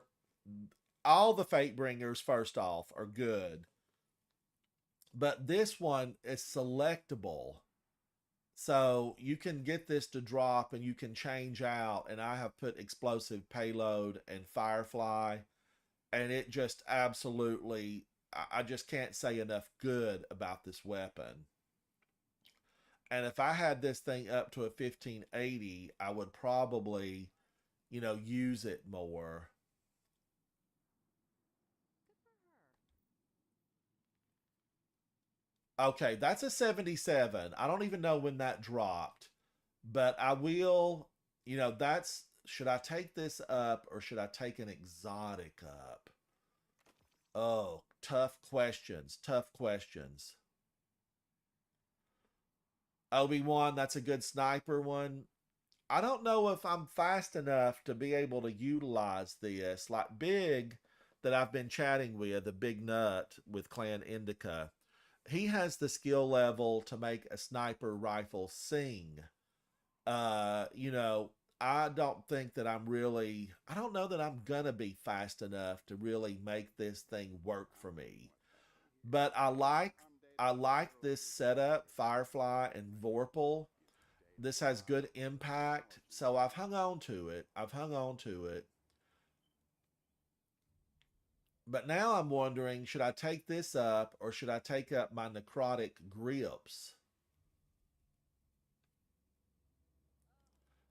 All the Fatebringers, first off, are good. But this one is selectable. So you can get this to drop and you can change out. And I have put explosive payload and Firefly. And it just absolutely, I just can't say enough good about this weapon. And if I had this thing up to a 1580, I would probably, you know, use it more. Okay, that's a 77. I don't even know when that dropped. But I will, you know, that's, should I take this up or should I take an exotic up? Oh, tough questions. Tough questions. Obi-Wan, that's a good sniper one. I don't know if I'm fast enough to be able to utilize this. Like Big, that I've been chatting with, the Big Nut with Clan Indica, he has the skill level to make a sniper rifle sing. You know, I don't think that I'm really, I don't know that I'm gonna be fast enough to really make this thing work for me. But I like this setup, Firefly and Vorpal. This has good impact, so I've hung on to it. But now I'm wondering, should I take this up or should I take up my necrotic grips?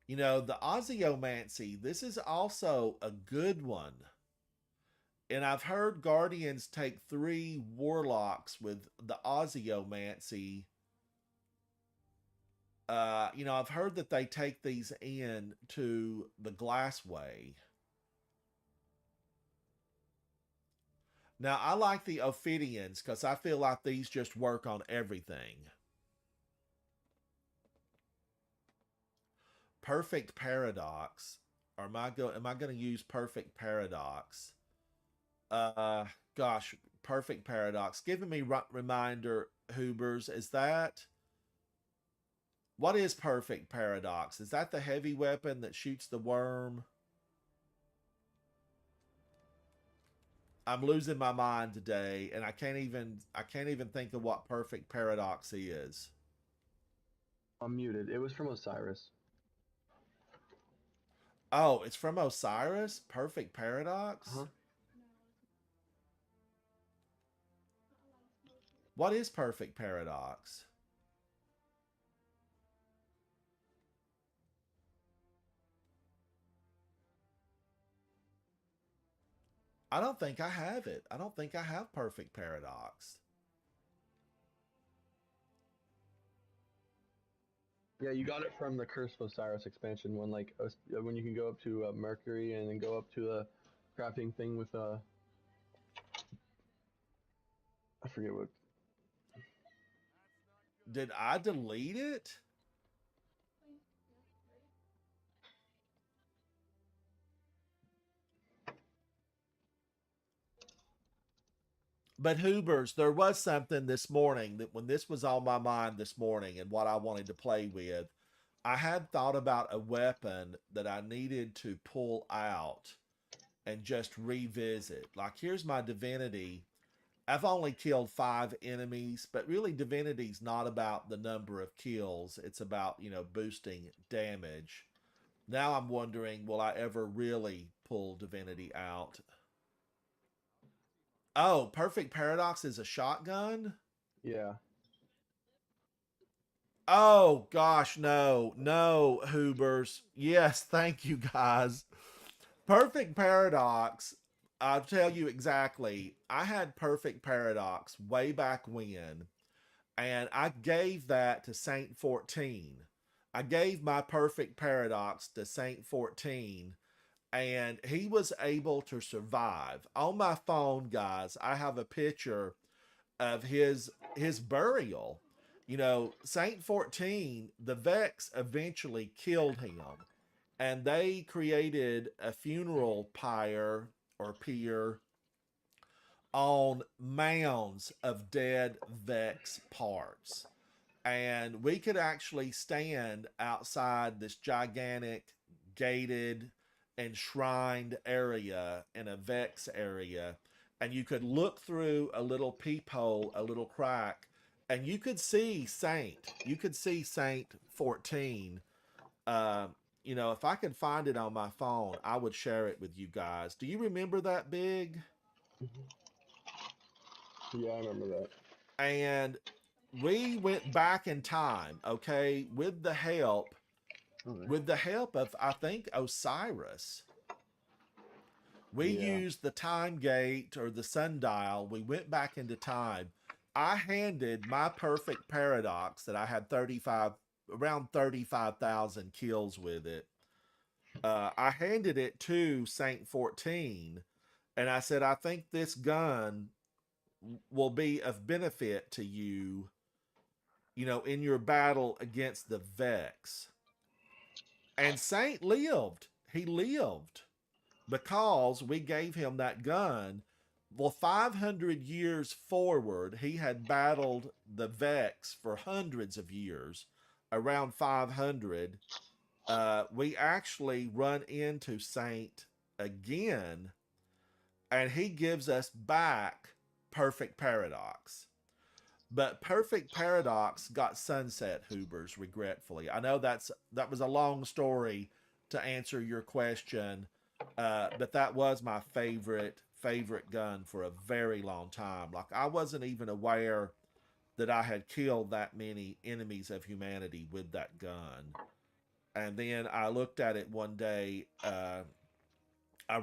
You know, the Ozymancy, this is also a good one. And I've heard Guardians take 3 Warlocks with the Ozymancy. You know, I've heard that they take these in to the Glassway. Now, I like the Ophidians because I feel like these just work on everything. Perfect paradox. Or am I going to use perfect paradox? Uh, Gosh, perfect paradox. Giving me reminder, Hoobers. Is that what is perfect paradox? Is that the heavy weapon that shoots the worm? I'm losing my mind today, and I can't even think of what perfect paradox is. I'm muted. It was from Osiris. Oh, it's from Osiris? Perfect paradox? Huh? What is perfect paradox? I don't think I have it. I don't think I have perfect paradox. Yeah, you got it from the Curse of Osiris expansion when when you can go up to Mercury and then go up to the crafting thing with I forget what. Did I delete it? But Hoobers, there was something this morning that when this was on my mind this morning and what I wanted to play with, I had thought about a weapon that I needed to pull out and just revisit. Like, here's my divinity. I've only killed 5 enemies, but really divinity's not about the number of kills. It's about, boosting damage. Now I'm wondering, will I ever really pull divinity out? Oh, perfect paradox is a shotgun? Yeah. Oh gosh, no, no, Hoobers. Yes, thank you guys. Perfect paradox. I'll tell you exactly. I had perfect paradox way back when, and I gave that to Saint 14. I gave my perfect paradox to Saint 14, and he was able to survive. On my phone, guys, I have a picture of his burial. Saint 14, the Vex eventually killed him, and they created a funeral pyre or pier on mounds of dead Vex parts. And we could actually stand outside this gigantic gated enshrined area in a Vex area, and you could look through a little peephole, a little crack, and you could see Saint. You could see Saint 14. If I could find it on my phone, I would share it with you guys. Do you remember that, Big? Yeah, I remember that. And we went back in time, okay, with the help of, I think, Osiris. We used the time gate or the sundial. We went back into time. I handed my perfect paradox that I had around 35,000 kills with it. I handed it to Saint 14, and I said, I think this gun will be of benefit to you, in your battle against the Vex. And Saint lived. He lived because we gave him that gun. Well, 500 years forward, he had battled the Vex for hundreds of years. Around 500, we actually run into Saint again, and he gives us back perfect paradox. But perfect paradox got sunset, Hoobers, regretfully. I know that was a long story to answer your question, but that was my favorite gun for a very long time. Like, I wasn't even aware that I had killed that many enemies of humanity with that gun. And then I looked at it one day. I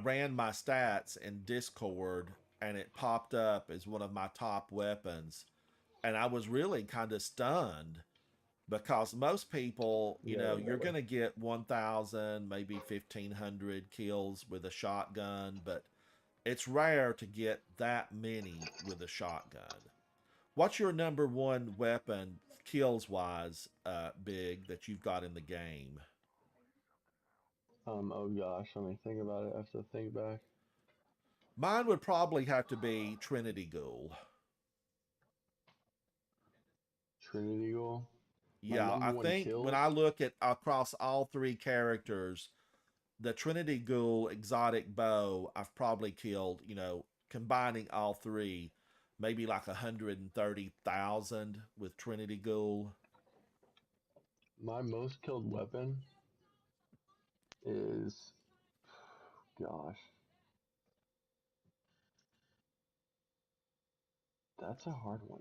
ran my stats in Discord, and it popped up as one of my top weapons. And I was really kind of stunned because most people, you're going to get 1,000, maybe 1,500 kills with a shotgun. But It's rare to get that many with a shotgun. What's your number one weapon, kills wise, Big, that you've got in the game? Oh gosh, let me think about it. I have to think back. Mine would probably have to be Trinity Ghoul. Trinity Goal. My Yeah, number I one think when kill. I look at across all three characters, the Trinity Ghoul exotic bow, I've probably killed, combining all three, maybe like 130,000 with Trinity Ghoul. My most killed weapon is, gosh, that's a hard one.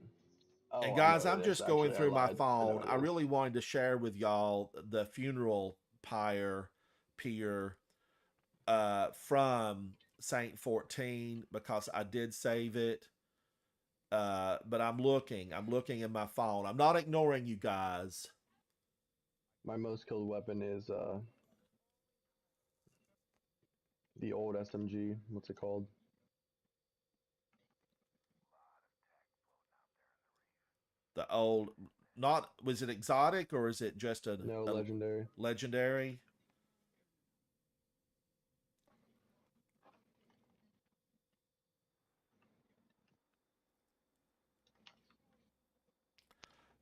And Oh, I know guys, what I'm it is. just going Actually, I through my lied. I know phone. what I it is. really wanted to share with y'all the funeral pyre pier from Saint 14 because I did save it. But I'm looking in my phone. I'm not ignoring you guys. My most killed weapon is the old SMG. What's it called? The old, not, was it exotic or is it just No, a legendary. legendary?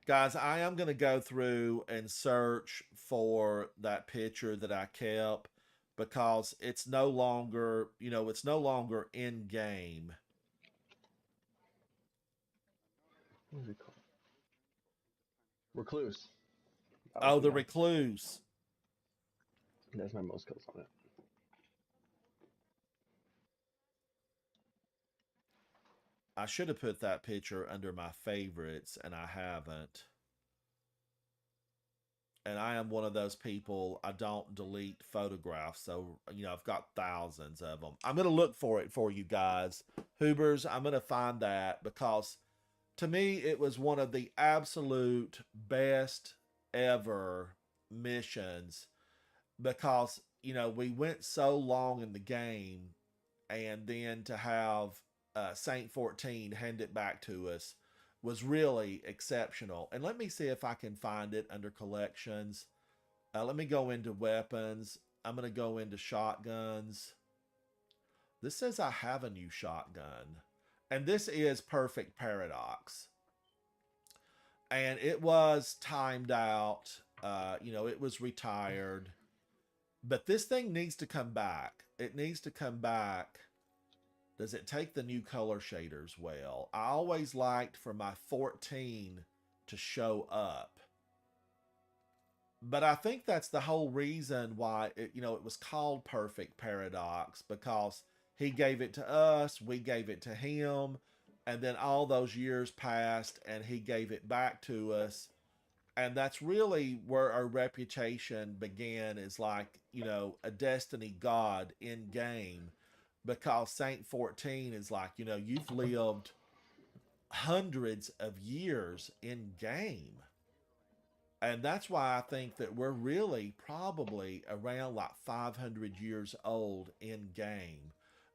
Guys, I am going to go through and search for that picture that I kept because it's no longer, it's no longer in game. What is it called? Recluse. That was Oh, the the guy. recluse. That's my most kills on it. I should have put that picture under my favorites and I haven't. And I am one of those people, I don't delete photographs. So, I've got thousands of them. I'm going to look for it for you guys. Hoobers, I'm going to find that because to me, it was one of the absolute best ever missions because, we went so long in the game and then to have Saint 14 hand it back to us was really exceptional. And let me see if I can find it under collections. Let me go into weapons. I'm going to go into shotguns. This says I have a new shotgun. And this is Perfect Paradox. And it was timed out. It was retired. But this thing needs to come back. It needs to come back. Does it take the new color shaders well? I always liked for my 14 to show up. But I think that's the whole reason why it was called Perfect Paradox, because he gave it to us, we gave it to him, and then all those years passed and he gave it back to us. And that's really where our reputation began, is like, a Destiny god in game, because Saint 14 is like, you've lived hundreds of years in game. And that's why I think that we're really probably around like 500 years old in game.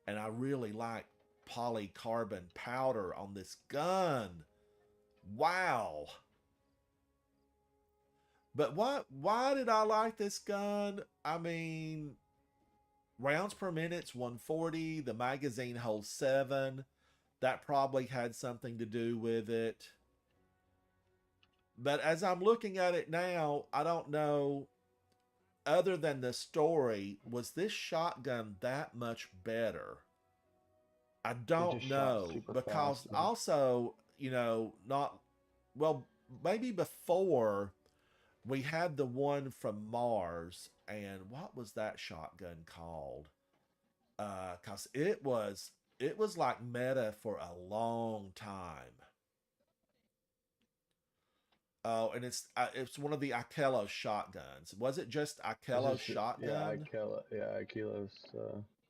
And I really like polycarbon powder on this gun. Wow. But why did I like this gun? I mean, rounds per minute's 140. The magazine holds 7. That probably had something to do with it. But as I'm looking at it now, I don't know, other than the story, was this shotgun that much better? I It don't just shot know. super Because fast. Man. also, not, well, maybe before we had the one from Mars, and what was that shotgun called? Cause it was like meta for a long time. Oh, and it's one of the Akelos shotguns. Was it just This Akelos is shotgun? Akilos.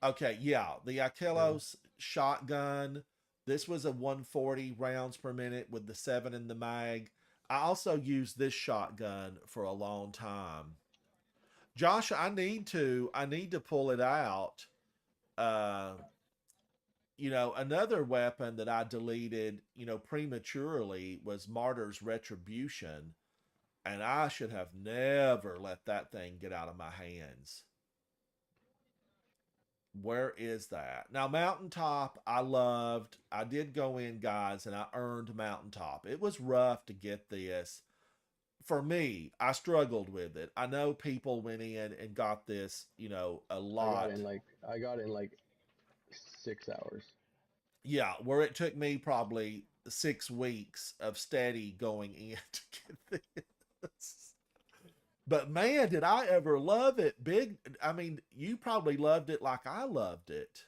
Okay, yeah, the Yeah. Akelos shotgun. This was a 140 rounds per minute with the 7 in the mag. I also used this shotgun for a long time. Josh, I need to pull it out. Uh Another weapon that I deleted, prematurely was Martyr's Retribution. And I should have never let that thing get out of my hands. Where is that? Now, Mountaintop, I loved. I did go in, guys, and I earned Mountaintop. It was rough to get this. For me, I struggled with it. I know people went in and got this, a lot. I got it in like 6 hours. Yeah, where it took me probably 6 weeks of steady going in to get this. But man, did I ever love it. You probably loved it like I loved it.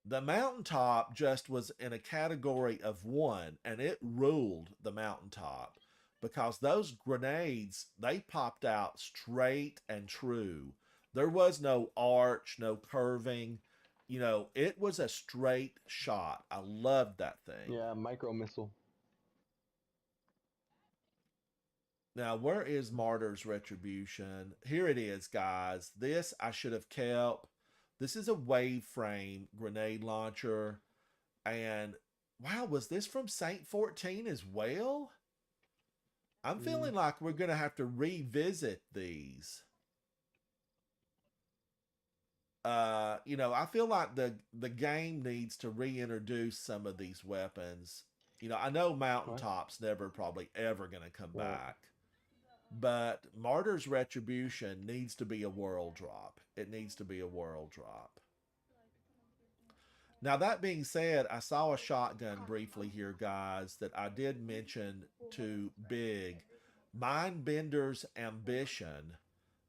The Mountaintop just was in a category of one, and it ruled the Mountaintop because those grenades, they popped out straight and true. There was no arch, no curving. It was a straight shot. I loved that thing. Yeah, micro missile. Now, where is Martyr's Retribution? Here it is, guys. This I should have kept. This is a wave frame grenade launcher. And wow, was this from Saint 14 as well? I'm feeling like we're going to have to revisit these. I feel like the game needs to reintroduce some of these weapons. I know Mountaintop's never probably ever going to come back. But Martyr's Retribution needs to be a world drop. It needs to be a world drop. Now, that being said, I saw a shotgun briefly here, guys, that I did mention to Big. Mindbender's Ambition.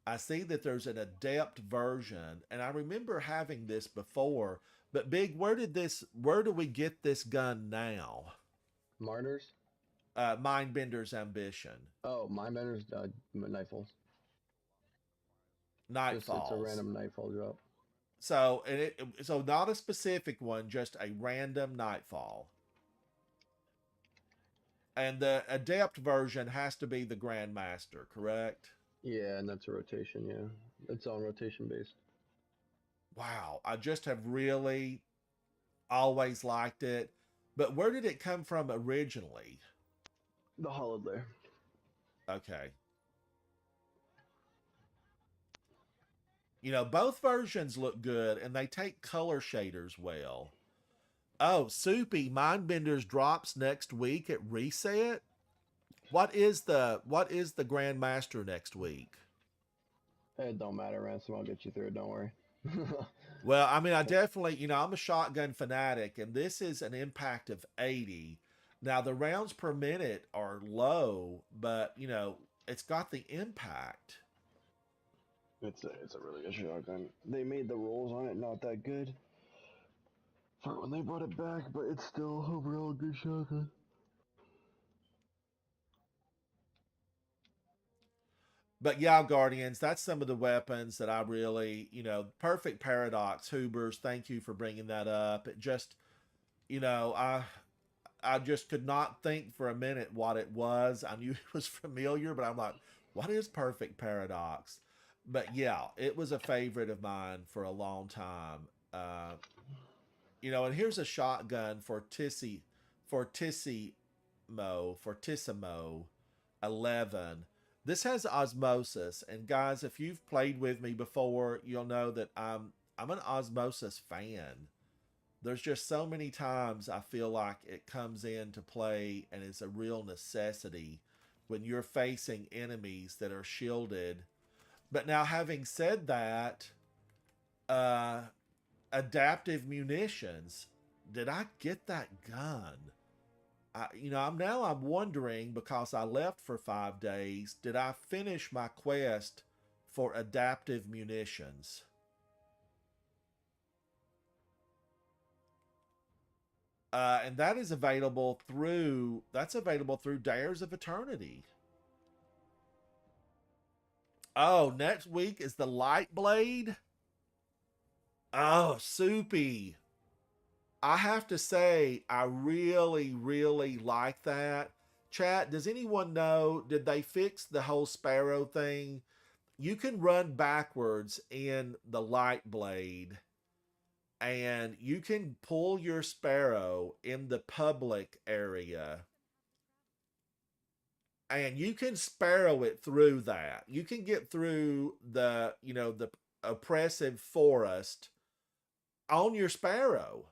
I see that there's an adept version, and I remember having this before. But Big, where do we get this gun now? Martyrs? Mindbender's Ambition. Oh, Mindbender's Nightfalls. Nightfalls. It's a random Nightfall drop. So not a specific one, just a random Nightfall. And the adept version has to be the Grandmaster, correct? Yeah, and that's a rotation. Yeah, it's on rotation based. Wow, I just have really always liked it. But where did it come from originally? The holiday. Okay. Both versions look good, and they take color shaders well. Oh, Soupy, Mindbenders drops next week at reset. What is the Grandmaster next week? It don't matter, Ransom. I'll get you through it. Don't worry. Well, I definitely, I'm a shotgun fanatic, and this is an impact of 80. Now, the rounds per minute are low, but, it's got the impact. It's a really good shotgun. They made the rolls on it not that good for when they brought it back, but it's still overall a good shotgun. But yeah, Guardians, that's some of the weapons that I really, Perfect Paradox, Hoobers, thank you for bringing that up. It just, I just could not think for a minute what it was. I knew it was familiar, but I'm like, what is Perfect Paradox? But yeah, it was a favorite of mine for a long time. And here's a shotgun for Fortissimo 11. This has osmosis, and guys, if you've played with me before, you'll know that I'm an osmosis fan. There's just so many times I feel like it comes into play and it's a real necessity when you're facing enemies that are shielded. But now, having said that, adaptive munitions, did I get that gun? I'm wondering, because I left for 5 days, did I finish my quest for adaptive munitions? And that is available through Dares of Eternity. Oh, next week is the Light Blade? Oh, Soupy. I have to say, I really, really like that. Chat, does anyone know, did they fix the whole Sparrow thing? You can run backwards in the Light Blade. and you can pull your sparrow in the public area, and you can sparrow it through that. You can get through the, the oppressive forest on your sparrow.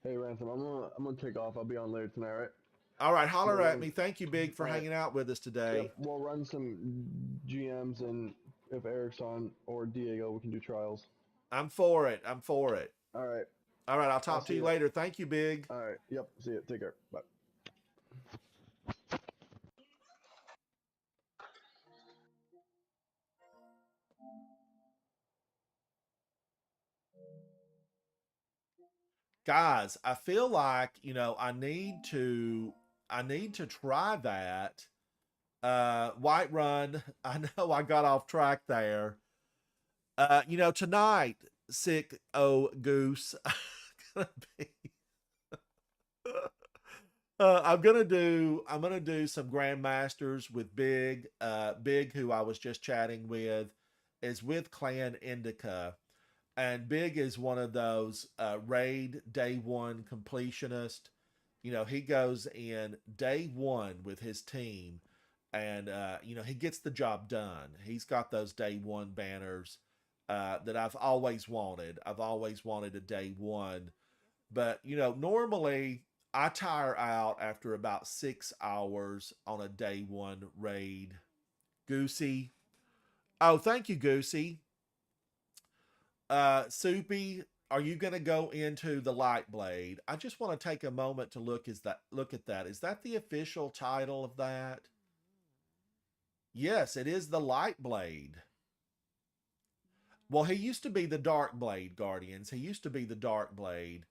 Hey Ransom, I'm gonna take off. I'll be on later tonight, right? All right, holler We'll at run, me. Thank you, Big, for all right. hanging out with us today. Yep, we'll run some GMs, and if Eric's on or Diego, we can do trials. I'm for it. I'm for it. All right. All right, I'll talk to you later. Thank you, Big. All right. Yep. See you. Take care. Bye. Guys, I feel like, I need to try that. White Run. I know I got off track there. Tonight, sick goose. I'm gonna do some grandmasters with Big. Big, who I was just chatting with, is with Clan Indica, and Big is one of those raid day one completionist. He goes in day one with his team, and he gets the job done. He's got those day one banners that I've always wanted. I've always wanted a day one, but normally I tire out after about 6 hours on a day one raid. Goosey. Oh, thank you, Goosey. Soupy, are you going to go into the Light Blade? I just want to take a moment to look at that. Is that the official title of that? Yes, it is the Light Blade. Well, he used to be the Dark Blade, Guardians. He used to be the Dark Blade.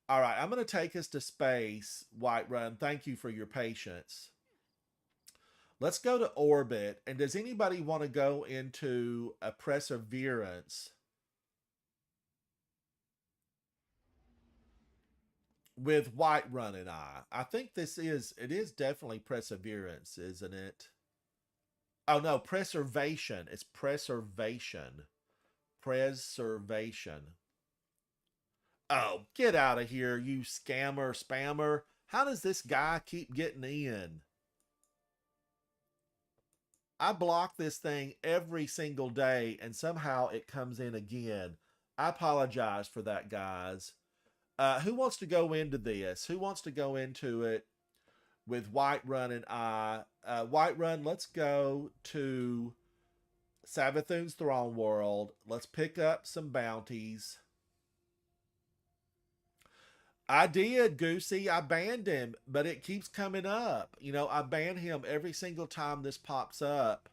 All right, I'm going to take us to space, White Run. Thank you for your patience. Let's go to orbit. And does anybody want to go into a perseverance with White Run and I? I think it is definitely perseverance, isn't it? Oh no, preservation. It's preservation. Preservation. Oh, get out of here, you spammer. How does this guy keep getting in? I block this thing every single day, and somehow it comes in again. I apologize for that, guys. Who wants to go into this? Who wants to go into it with White Run and I? White Run, let's go to Savathun's Throne World. Let's pick up some bounties. I did, Goosey. I banned him, but it keeps coming up. I ban him every single time this pops up.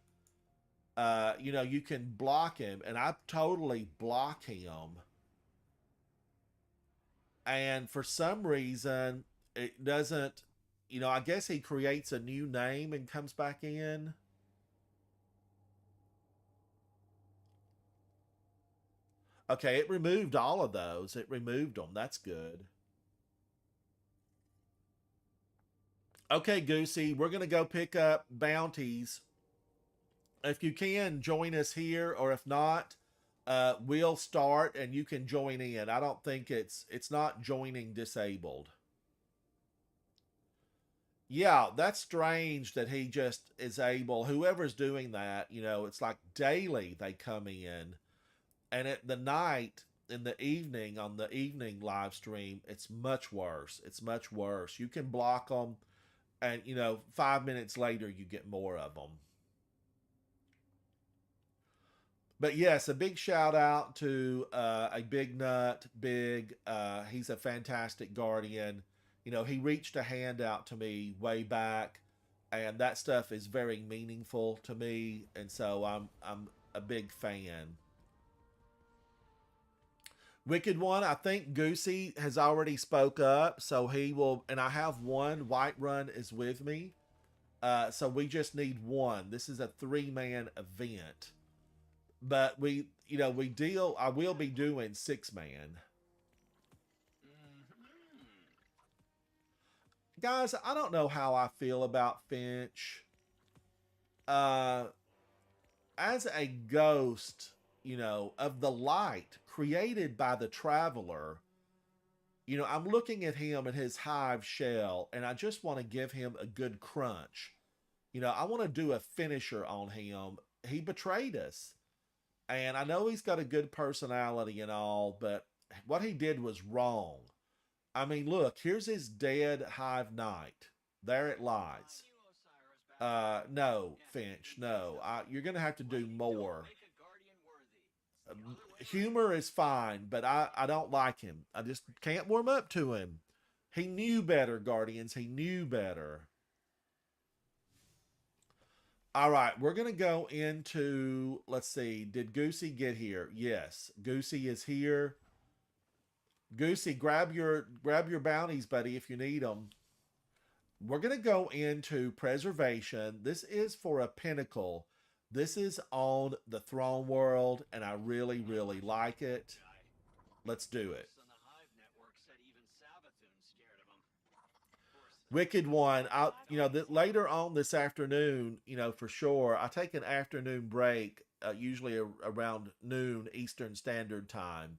You can block him, and I totally block him. And for some reason, it doesn't, I guess he creates a new name and comes back in. Okay, it removed all of those. It removed them. That's good. Okay, Goosey, we're going to go pick up bounties. If you can, join us here, or if not, we'll start and you can join in. I don't think it's not joining disabled. Yeah, that's strange that he just is able, whoever's doing that, it's like daily they come in. And at the night, in the evening, on the evening live stream, it's much worse. It's much worse. You can block them, and 5 minutes later you get more of them. But yes, a big shout out to a big nut, Big. He's a fantastic guardian. He reached a hand out to me way back, and that stuff is very meaningful to me, and so I'm a big fan. Wicked One, I think Goosey has already spoke up, so he will, and I have one. White Run is with me, so we just need one. This is a 3-man event, but I will be doing 6-man. Guys, I don't know how I feel about Finch. As a ghost, you know, of the light created by the traveler. You know, I'm looking at him in his hive shell, and I just want to give him a good crunch. You know, I want to do a finisher on him. He betrayed us. And I know he's got a good personality and all, but what he did was wrong. I mean, look, here's his dead hive knight. There it lies. No, Finch, no. You're going to have to do more. Humor is fine, but I don't like him. I just can't warm up to him. He knew better, Guardians. He knew better. All right, we're going to go into, let's see, did Goosey get here? Yes, Goosey is here. Goosey, grab your bounties, buddy, if you need them. We're going to go into preservation. This is for a pinnacle. This is on the throne world, and I really, really like it. Let's do it. Wicked One, you know, later on this afternoon, you know, for sure, I take an afternoon break, usually around noon Eastern Standard Time.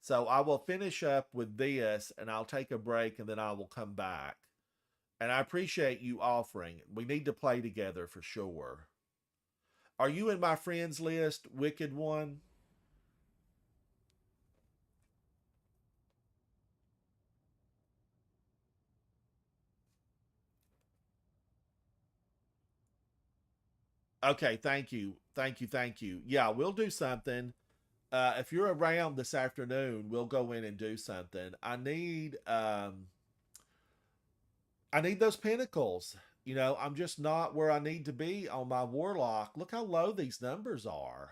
So I will finish up with this, and I'll take a break, and then I will come back. And I appreciate you offering. We need to play together for sure. Are you in my friends list, Wicked One? Okay, thank you. Thank you, thank you. Yeah, we'll do something. If you're around this afternoon, we'll go in and do something. I need those pinnacles. You know, I'm just not where I need to be on my Warlock. Look how low these numbers are.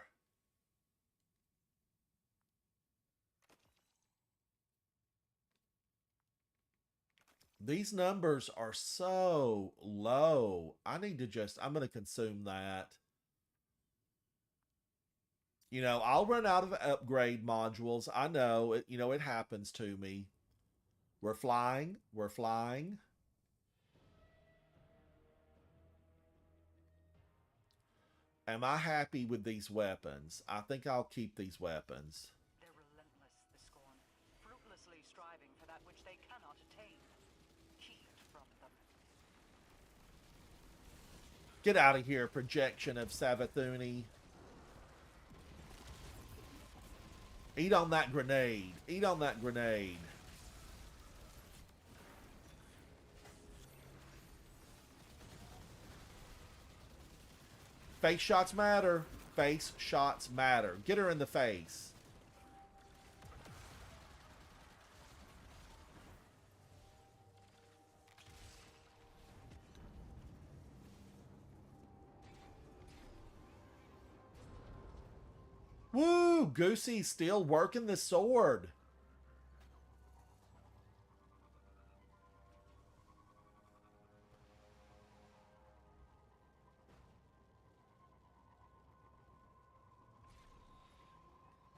These numbers are so low. I'm going to consume that. You know, I'll run out of upgrade modules. I know, it happens to me. We're flying. We're flying. Am I happy with these weapons? I think I'll keep these weapons. They're relentless, the Scorn, fruitlessly striving for that which they cannot attain. Keep it from them. Get out of here, projection of Savathuni. Eat on that grenade. Eat on that grenade. Face shots matter. Face shots matter. Get her in the face. Woo! Goosey's still working the sword.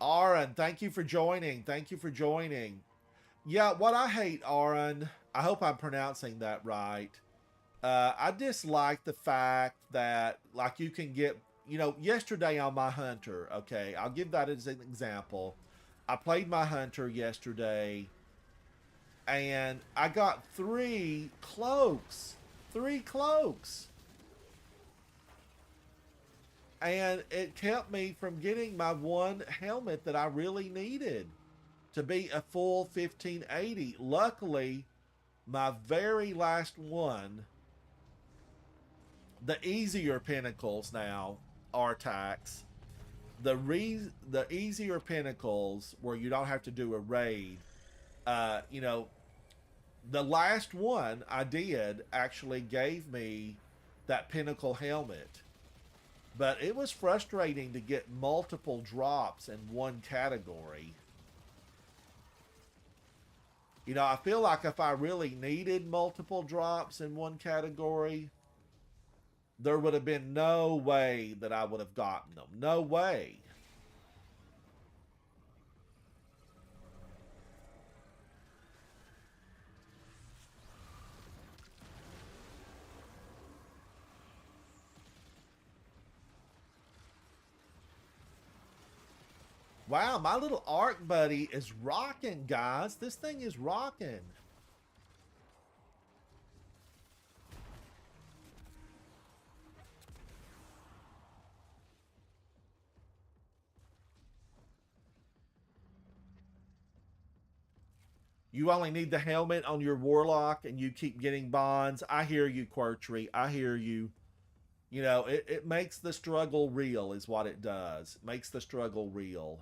Aaron, thank you for joining. Thank you for joining. Yeah, what I hate, Aaron, I hope I'm pronouncing that right. I dislike the fact that, like, you can get, yesterday on my Hunter, okay, I'll give that as an example. I played my Hunter yesterday, and I got 3 cloaks. 3 cloaks. And it kept me from getting my one helmet that I really needed to be a full 1580. Luckily, my very last one, the easier pinnacles now are tax. The easier pinnacles where you don't have to do a raid, the last one I did actually gave me that pinnacle helmet. But it was frustrating to get multiple drops in one category. I feel like if I really needed multiple drops in one category, there would have been no way that I would have gotten them. No way. Wow, my little arc buddy is rocking, guys. This thing is rocking. You only need the helmet on your Warlock and you keep getting bonds. I hear you, Quirtree. I hear you. You know, it makes the struggle real is what it does. It makes the struggle real.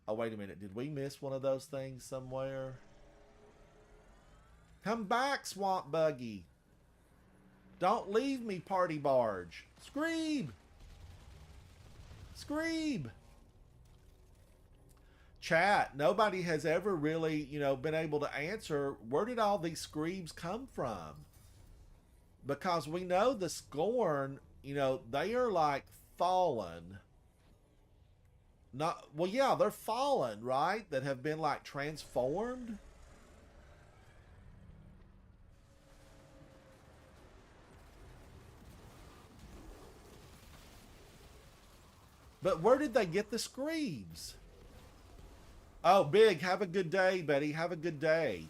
Oh, wait a minute. Did we miss one of those things somewhere? Come back, Swamp Buggy. Don't leave me, Party Barge. Screeb! Screeb! Chat, nobody has ever really, you know, been able to answer where did all these Screebs come from? Because we know the Scorn, you know, they are like fallen. Not, well, yeah, they're fallen, right? That have been like transformed. But where did they get the Screebs? Oh, Big, have a good day, buddy. Have a good day.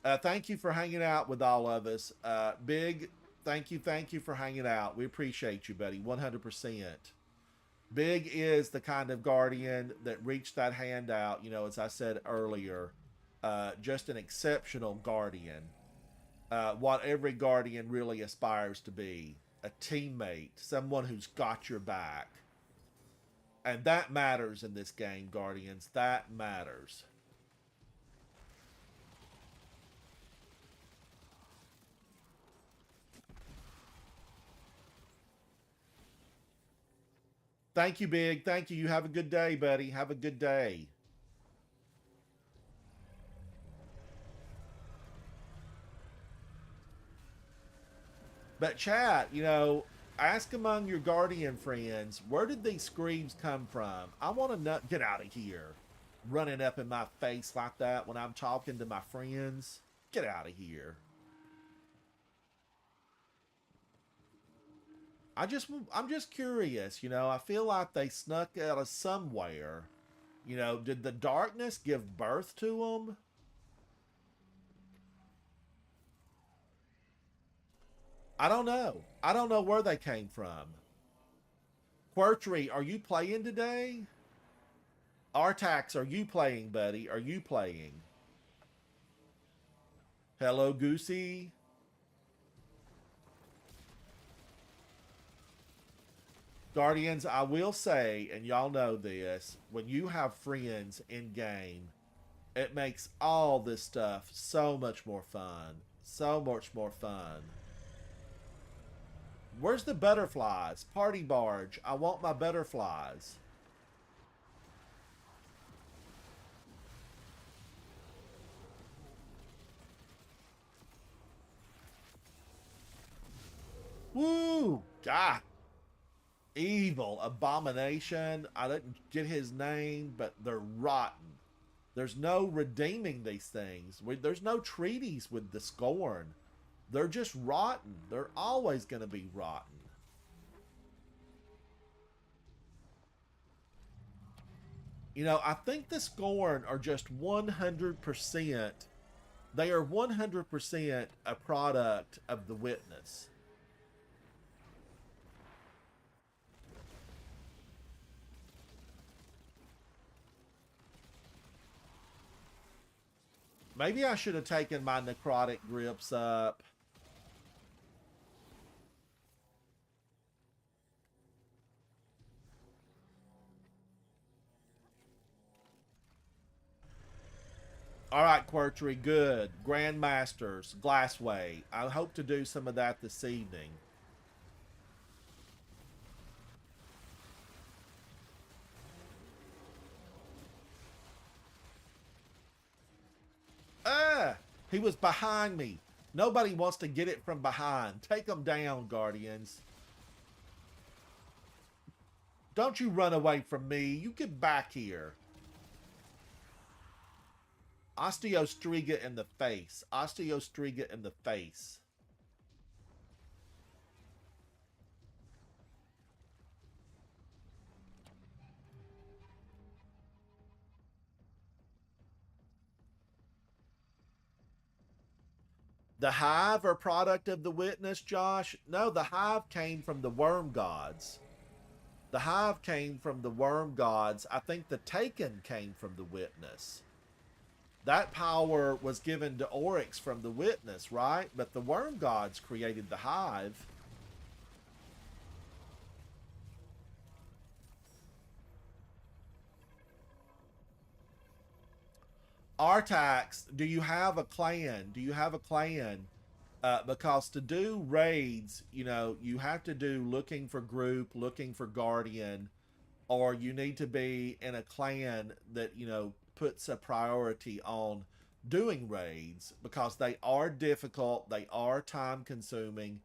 Thank you for hanging out with all of us. Big, thank you for hanging out. We appreciate you, buddy, 100%. Big is the kind of guardian that reached that hand out, you know, as I said earlier. Just an exceptional guardian. What every guardian really aspires to be. A teammate. Someone who's got your back. And that matters in this game, Guardians. That matters. Thank you, Big. Thank you. You have a good day, buddy. Have a good day. But chat, you know, ask among your Guardian friends, where did these Screams come from? I want to know. Get out of here. Running up in my face like that when I'm talking to my friends. Get out of here. I'm just curious, you know. I feel like they snuck out of somewhere. You know, did the darkness give birth to them? I don't know. I don't know where they came from. Quirtree, are you playing today? Artax, are you playing, buddy? Are you playing? Hello, Goosey. Guardians, I will say, and y'all know this, when you have friends in game, it makes all this stuff so much more fun. So much more fun. Where's the butterflies? Party Barge, I want my butterflies. Woo! God. Evil abomination. I didn't get his name, but they're rotten. There's no redeeming these things. There's no treaties with the Scorn. They're just rotten. They're always going to be rotten. You know, I think the Scorn are just 100%. They are 100% a product of the Witness. Maybe I should have taken my necrotic grips up. All right, Quirtree, good. Grandmasters, Glassway. I hope to do some of that this evening. He was behind me. Nobody wants to get it from behind. Take him down, Guardians. Don't you run away from me. You get back here. Osteostriga in the face. Osteostriga in the face. The hive are product of the witness, Josh? No, the hive came from the worm gods. The hive came from the worm gods. I think the taken came from the witness. That power was given to Oryx from the witness, right? But the worm gods created the hive. Artax, do you have a clan? Do you have a clan? Because to do raids, you know, you have to do looking for group, looking for guardian, or you need to be in a clan that, you know, puts a priority on doing raids, because they are difficult, they are time consuming,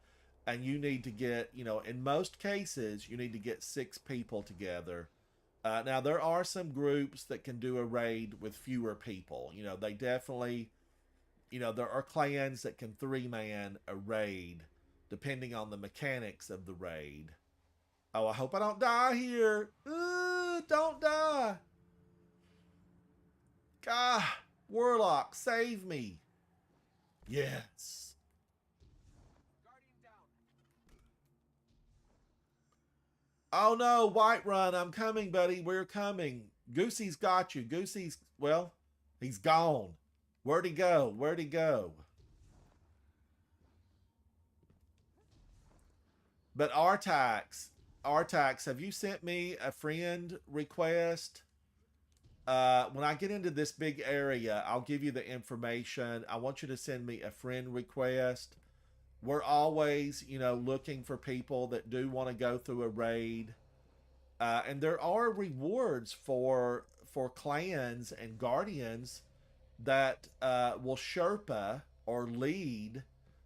and you need to get, you know, in most cases, you need to get 6 people together. Now, there are some groups that can do a raid with fewer people. You know, they definitely, you know, there are clans that can 3-man a raid, depending on the mechanics of the raid. Oh, I hope I don't die here. Don't die. God, Warlock, save me. Yes. Oh no, Whiterun, I'm coming, buddy. We're coming. Goosey's got you. Goosey's, well, he's gone. Where'd he go? Where'd he go? But Artax, have you sent me a friend request? When I get into this big area, I'll give you the information. I want you to send me a friend request. We're always, you know, looking for people that do want to go through a raid. And there are rewards for clans and guardians that will Sherpa or lead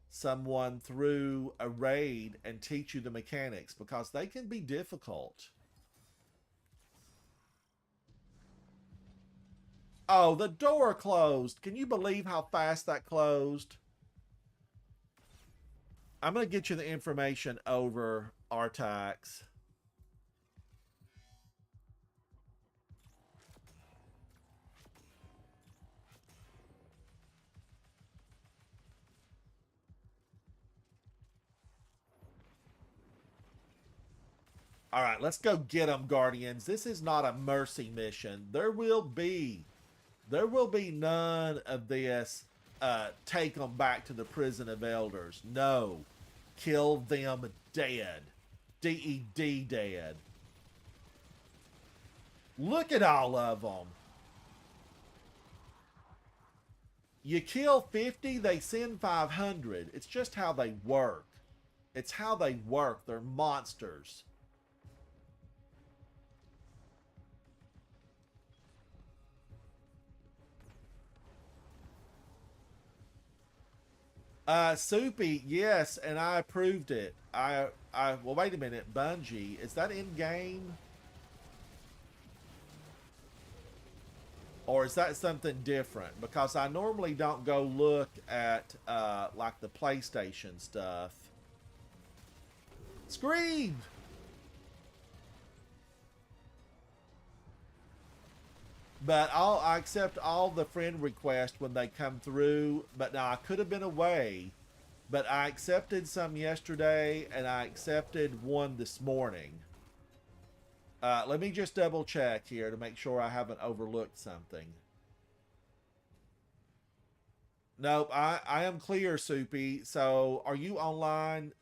someone through a raid and teach you the mechanics, because they can be difficult. Oh, the door closed. Can you believe how fast that closed? I'm going to get you the information over, Artax. All right, let's go get them, Guardians. This is not a mercy mission. There will be none of this take them back to the prison of elders. No. Kill them dead. DED dead. Look at all of them. You kill 50, they send 500. It's just how they work. It's how they work. They're monsters. Soupy, yes, and I approved it. Well, wait a minute, Bungie, is that in game? Or is that something different? Because I normally don't go look at, like the PlayStation stuff. Scream! But I accept all the friend requests when they come through. But now I could have been away. But I accepted some yesterday, and I accepted one this morning. Let me just double check here to make sure I haven't overlooked something. Nope, I am clear, Soupy. So, are you online?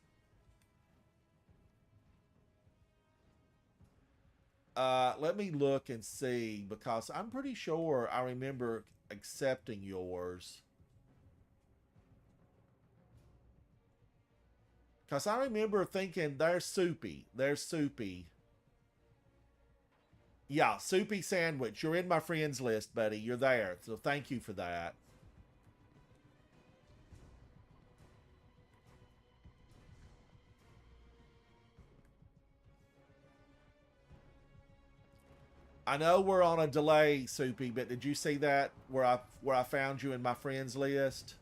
Let me look and see, because I'm pretty sure I remember accepting yours. Because I remember thinking, there's Soupy. There's Soupy. Yeah, Soupy Sandwich. You're in my friends list, buddy. You're there. So thank you for that. I know we're on a delay, Soupy, but did you see that where I found you in my friends list?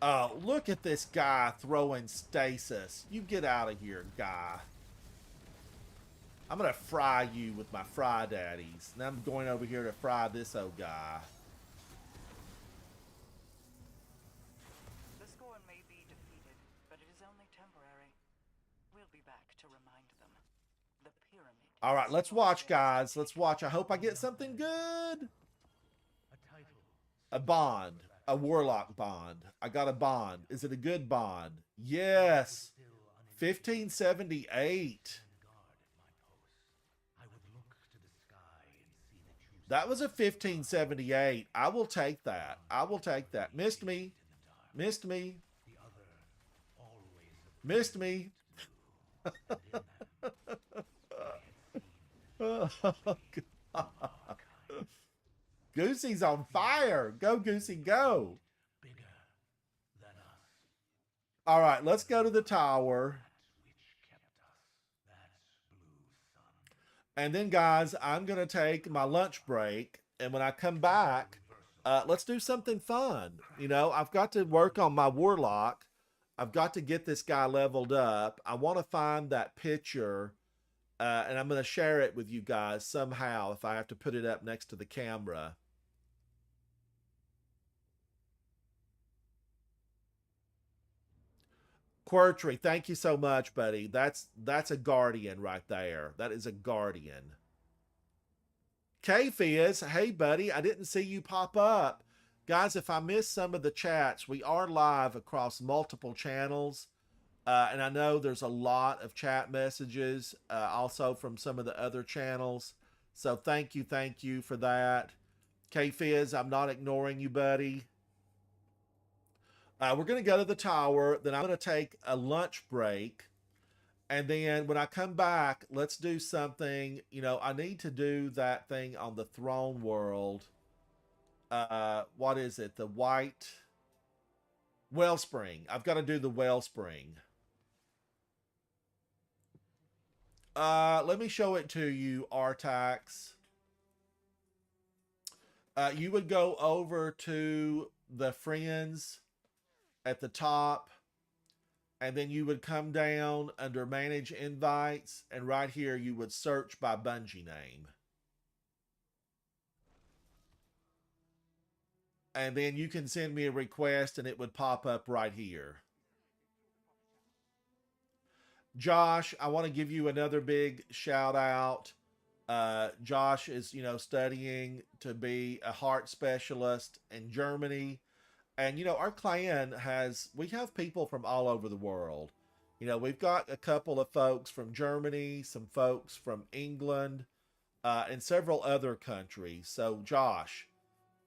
Oh, look at this guy throwing stasis. You get out of here, guy. I'm gonna fry you with my fry daddies. And I'm going over here to fry this old guy. The Scorn may be defeated, but it is only temporary. We'll be back to remind them. The pyramid. All right, let's watch, guys. Let's watch. I hope I get something good. A bond. A Warlock bond. I got a bond. Is it a good bond? Yes. 1578. That was a 1578. I will take that. I will take that. Missed me. Missed me. Missed me. Oh, God. Goosey's on fire. Go, Goosey, go. All right, let's go to the tower. And then, guys, I'm going to take my lunch break. And when I come back, let's do something fun. You know, I've got to work on my Warlock. I've got to get this guy leveled up. I want to find that picture. And I'm going to share it with you guys somehow if I have to put it up next to the camera. Quirtry, thank you so much, buddy. That's a guardian right there. That is a guardian. K-Fizz, hey, buddy. I didn't see you pop up. Guys, if I missed some of the chats, we are live across multiple channels. And I know there's a lot of chat messages also from some of the other channels. So thank you for that. K-Fizz, I'm not ignoring you, buddy. We're going to go to the tower. Then I'm going to take a lunch break. And then when I come back, let's do something. You know, I need to do that thing on the throne world. What is it? The white wellspring. I've got to do the wellspring. Let me show it to you, Artax. You would go over to the friends at the top, and then you would come down under manage invites, and right here you would search by Bungie name. And then you can send me a request and it would pop up right here. Josh, I want to give you another big shout out. Josh is, you know, studying to be a heart specialist in Germany. And, you know, our clan we have people from all over the world. You know, we've got a couple of folks from Germany, some folks from England, and several other countries. So, Josh,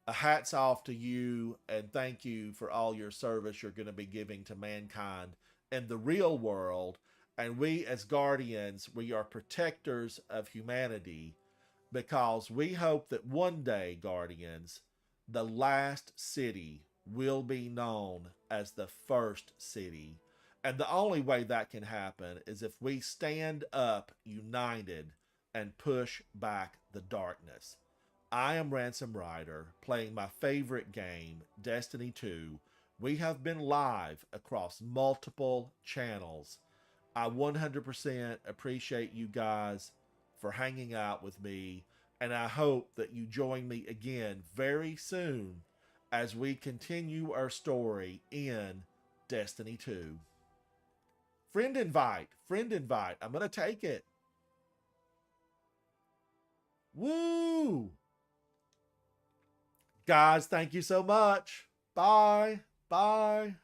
hats off to you, and thank you for all your service you're going to be giving to mankind in the real world. And we, as Guardians, we are protectors of humanity, because we hope that one day, Guardians, the last city will be known as the first city. And the only way that can happen is if we stand up united and push back the darkness. I am Ransom Rider, playing my favorite game, Destiny 2. We have been live across multiple channels. I 100% appreciate you guys for hanging out with me, and I hope that you join me again very soon as we continue our story in Destiny 2. Friend invite. I'm going to take it. Woo! Guys, thank you so much. Bye. Bye.